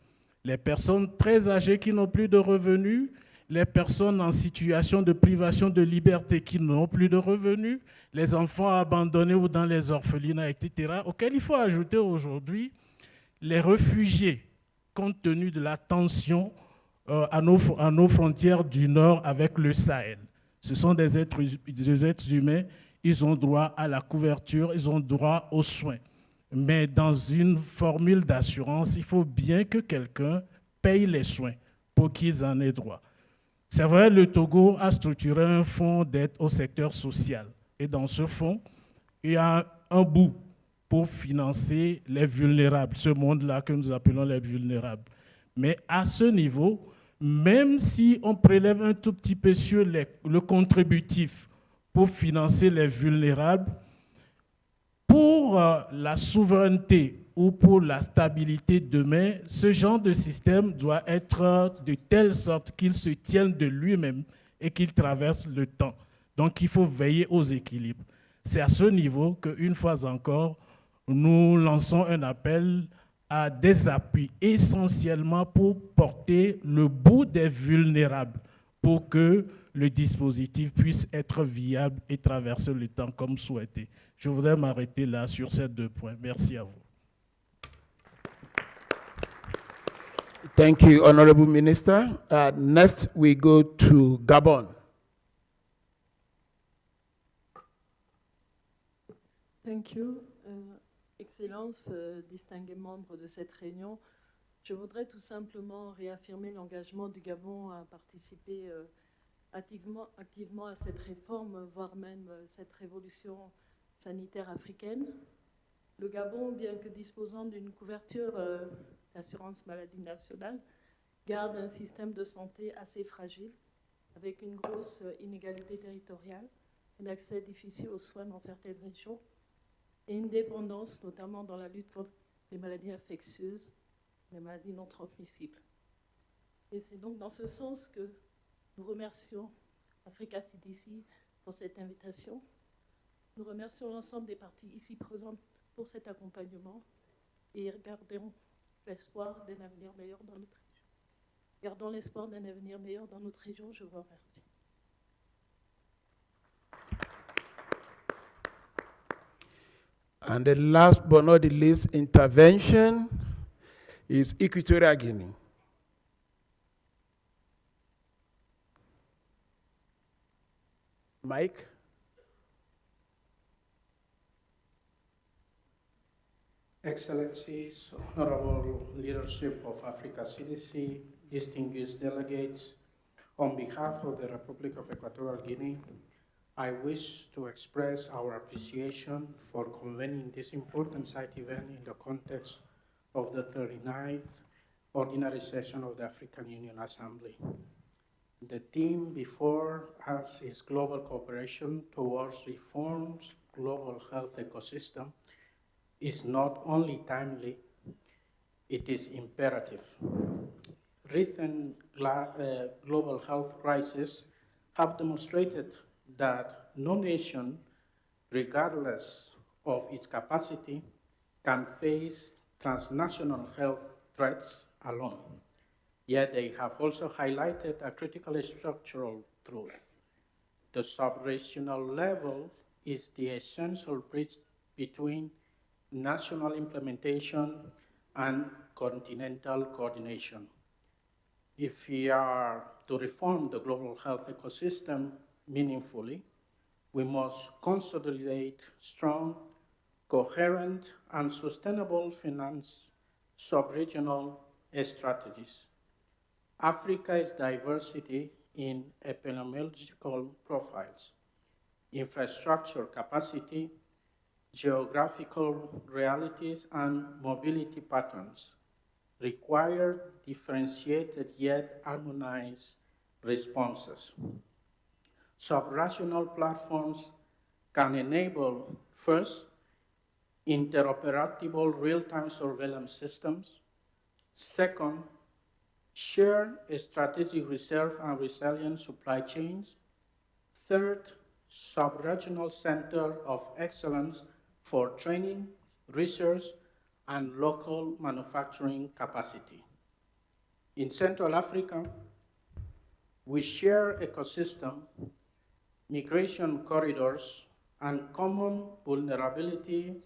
les personnes très âgées qui n'ont plus de revenus, les personnes en situation de privation de liberté qui n'ont plus de revenus, les enfants abandonnés ou dans les orphelinats, etc., auxquels il faut ajouter aujourd'hui les réfugiés, compte tenu de la tension à nos frontières du Nord avec le Sahel. Ce sont des êtres humains, ils ont droit à la couverture, ils ont droit aux soins. Mais dans une formule d'assurance, il faut bien que quelqu'un paye les soins pour qu'ils en aient droit. C'est vrai, le Togo a structuré un fonds d'aide au secteur social. Et dans ce fonds, il y a un bout pour financer les vulnérables, ce monde-là que nous appelons les vulnérables. Mais à ce niveau, même si on prélève un tout petit peu sur le contributif pour financer les vulnérables, pour la souveraineté ou pour la stabilité demain, ce genre de système doit être de telle sorte qu'il se tienne de lui-même et qu'il traverse le temps. Donc il faut veiller aux équilibres. C'est à ce niveau qu'une fois encore, nous lançons un appel à des appuis essentiellement pour porter le bout des vulnérables, pour que le dispositif puisse être viable et traverser le temps comme souhaité. Je voudrais m'arrêter là sur ces 2 points. Merci à vous. Thank you, Honorable Minister. Next, we go to Gabon. Thank you. Excellence, distingués membres de cette réunion, je voudrais tout simplement réaffirmer l'engagement du Gabon à participer activement à cette réforme, voire même cette révolution sanitaire africaine. Le Gabon, bien que disposant d'une couverture d'assurance maladie nationale, garde un système de santé assez fragile, avec une grosse inégalité territoriale, un accès difficile aux soins dans certaines régions, et une dépendance, notamment dans la lutte contre les maladies infectieuses, les maladies non transmissibles. Et c'est donc dans ce sens que nous remercions Africa CDC pour cette invitation. Nous remercions l'ensemble des parties ici présentes pour cet accompagnement et regardons l'espoir d'un avenir meilleur dans notre région. Gardons l'espoir d'un avenir meilleur dans notre région. Je vous remercie. And the last but not the least intervention is Equatorial Guinea. Mike? Excellencies, Honorable Leadership of Africa CDC, distinguished delegates, on behalf of the Republic of Equatorial Guinea, I wish to express our appreciation for convening this important side event in the context of the 39th Ordinary Session of the African Union Assembly. The theme before us is global cooperation towards reforms, global health ecosystem, is not only timely, it is imperative. Recent global health crises have demonstrated that no nation, regardless of its capacity, can face transnational health threats alone. Yet they have also highlighted a critical structural truth. The sub-regional level is the essential bridge between national implementation and continental coordination. If we are to reform the global health ecosystem meaningfully, we must consolidate strong, coherent, and sustainable finance sub-regional strategies. Africa's diversity in epidemiological profiles, infrastructure capacity, geographical realities, and mobility patterns require differentiated yet harmonized responses. Sub-regional platforms can enable, first, interoperable real-time surveillance systems. Second, shared strategic reserve and resilient supply chains. Third, sub-regional center of excellence for training, research, and local manufacturing capacity. In Central Africa, we share ecosystem, migration corridors, and common vulnerability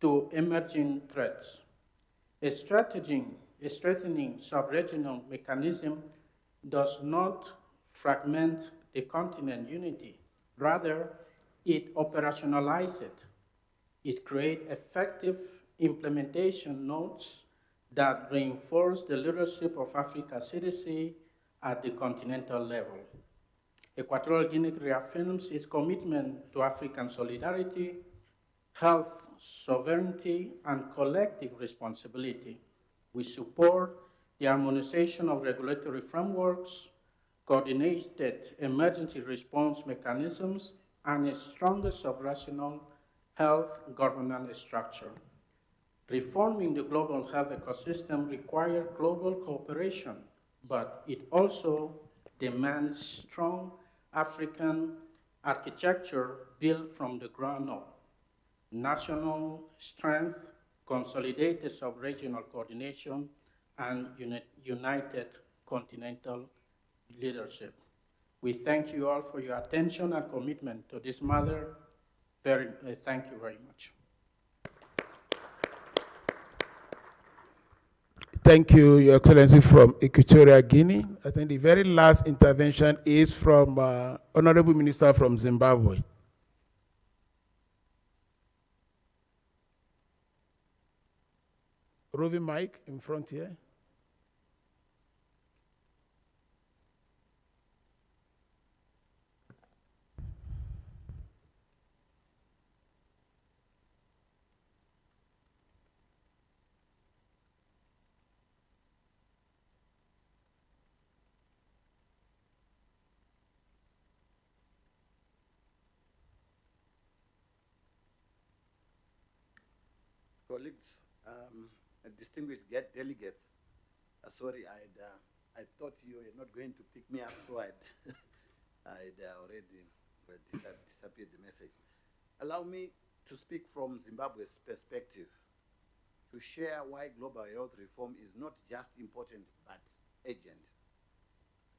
to emerging threats. Strengthening sub-regional mechanism does not fragment the continent unity. Rather, it operationalizes it. It creates effective implementation nodes that reinforce the leadership of Africa CDC at the continental level. Equatorial Guinea reaffirms its commitment to African solidarity, health sovereignty, and collective responsibility. We support the harmonization of regulatory frameworks, coordinated emergency response mechanisms, and a stronger supranational health governance structure. Reforming the global health ecosystem requires global cooperation, but it also demands strong African architecture built from the ground up. National strength, consolidated sub-regional coordination, and united continental leadership. We thank you all for your attention and commitment to this matter. Thank you very much. Thank you, Your Excellency, from Equatorial Guinea. I think the very last intervention is from Honorable Minister from Zimbabwe. Roving mic in front here. Colleagues, distinguished delegates, sorry, I thought you were not going to pick me up, so I'd already disappeared the message. Allow me to speak from Zimbabwe's perspective, to share why global health reform is not just important, but urgent.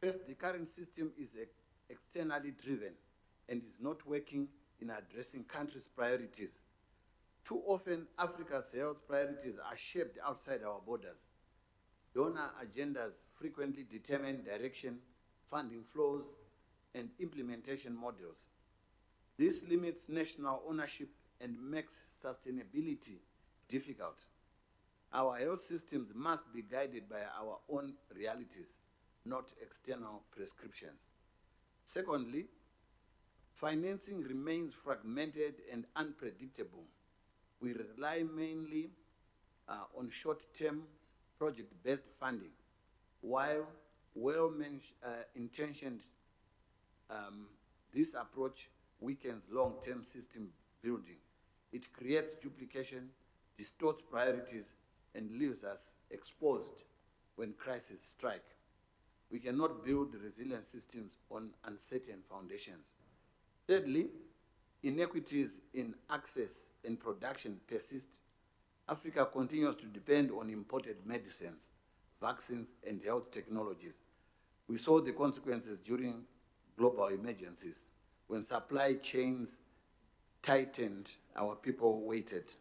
First, the current system is externally driven and is not working in addressing countries' priorities. Too often, Africa's health priorities are shaped outside our borders. Donor agendas frequently determine direction, funding flows, and implementation models. This limits national ownership and makes sustainability difficult. Our health systems must be guided by our own realities, not external prescriptions. Secondly, financing remains fragmented and unpredictable. We rely mainly on short-term project-based funding, while well-intentioned, this approach weakens long-term system building. It creates duplication, distorts priorities, and leaves us exposed when crises strike. We cannot build resilient systems on uncertain foundations. Thirdly, inequities in access and production persist. Africa continues to depend on imported medicines, vaccines, and health technologies. We saw the consequences during global emergencies. When supply chains tightened, our people waited.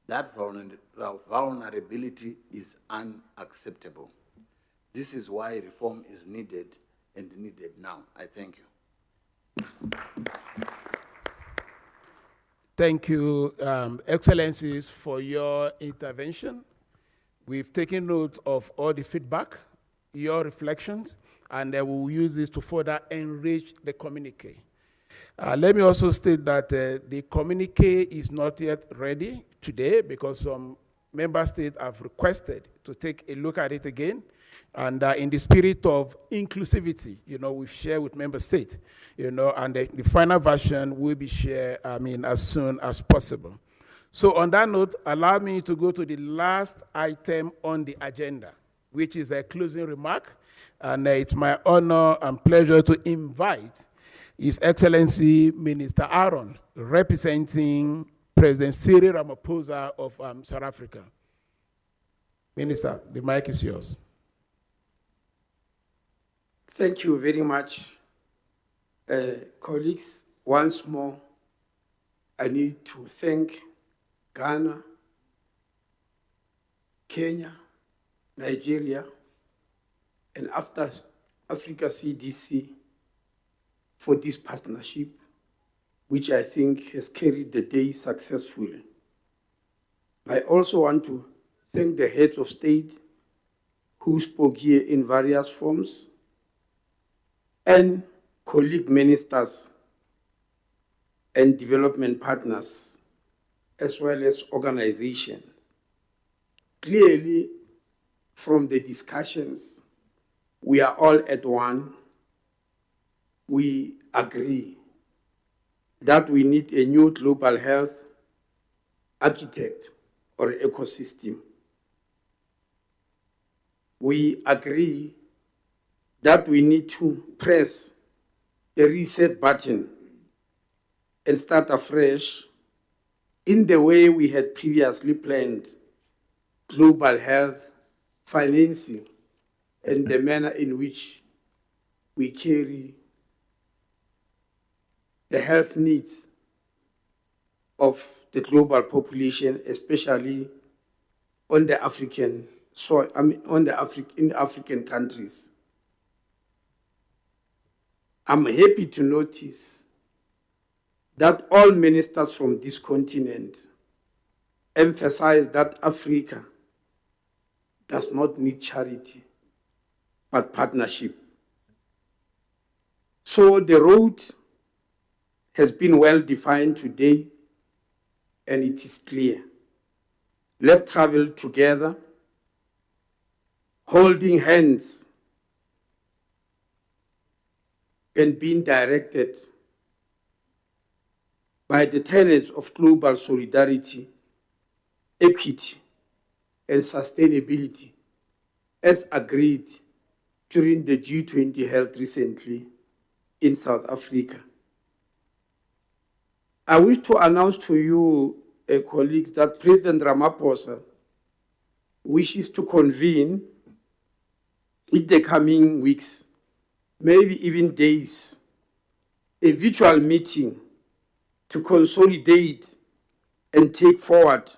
That vulnerability is unacceptable. This is why reform is needed and needed now. I thank you. Thank you, Excellencies, for your intervention. We've taken note of all the feedback, your reflections, and we will use this to further enrich the communique. Let me also state that the communique is not yet ready today because some member states have requested to take a look at it again. And in the spirit of inclusivity, we've shared with member states, and the final version will be shared, as soon as possible. So on that note, allow me to go to the last item on the agenda, which is a closing remark. And it's my honor and pleasure to invite His Excellency Minister Aaron, representing President Cyril Ramaphosa of South Africa. Minister, the mic is yours. Thank you very much, colleagues. Once more, I need to thank Ghana, Kenya, Nigeria, and Africa CDC for this partnership, which I think has carried the day successfully. I also want to thank the heads of state who spoke here in various forms, and colleague ministers and development partners, as well as organizations. Clearly, from the discussions, we are all at one. We agree that we need a new global health architect or ecosystem. We agree that we need to press the reset button and start afresh in the way we had previously planned global health, financing, and the manner in which we carry the health needs of the global population, especially on the African soil, in African countries. I'm happy to notice that all ministers from this continent emphasize that Africa does not need charity, but partnership. So the road has been well defined today, and it is clear. Let's travel together, holding hands and being directed by the tenets of global solidarity, equity, and sustainability, as agreed during the G20 held recently in South Africa. I wish to announce to you, colleagues, that President Ramaphosa wishes to convene in the coming weeks, maybe even days, a virtual meeting to consolidate and take forward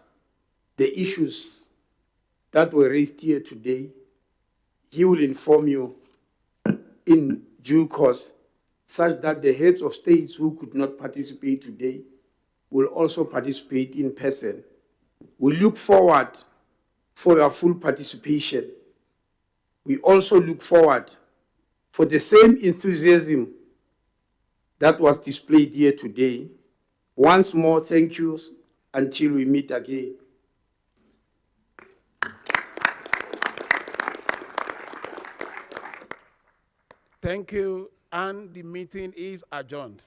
the issues that were raised here today. He will inform you in due course, such that the heads of states who could not participate today will also participate in person. We look forward for your full participation. We also look forward for the same enthusiasm that was displayed here today. Once more, thank you until we meet again. Thank you, and the meeting is adjourned.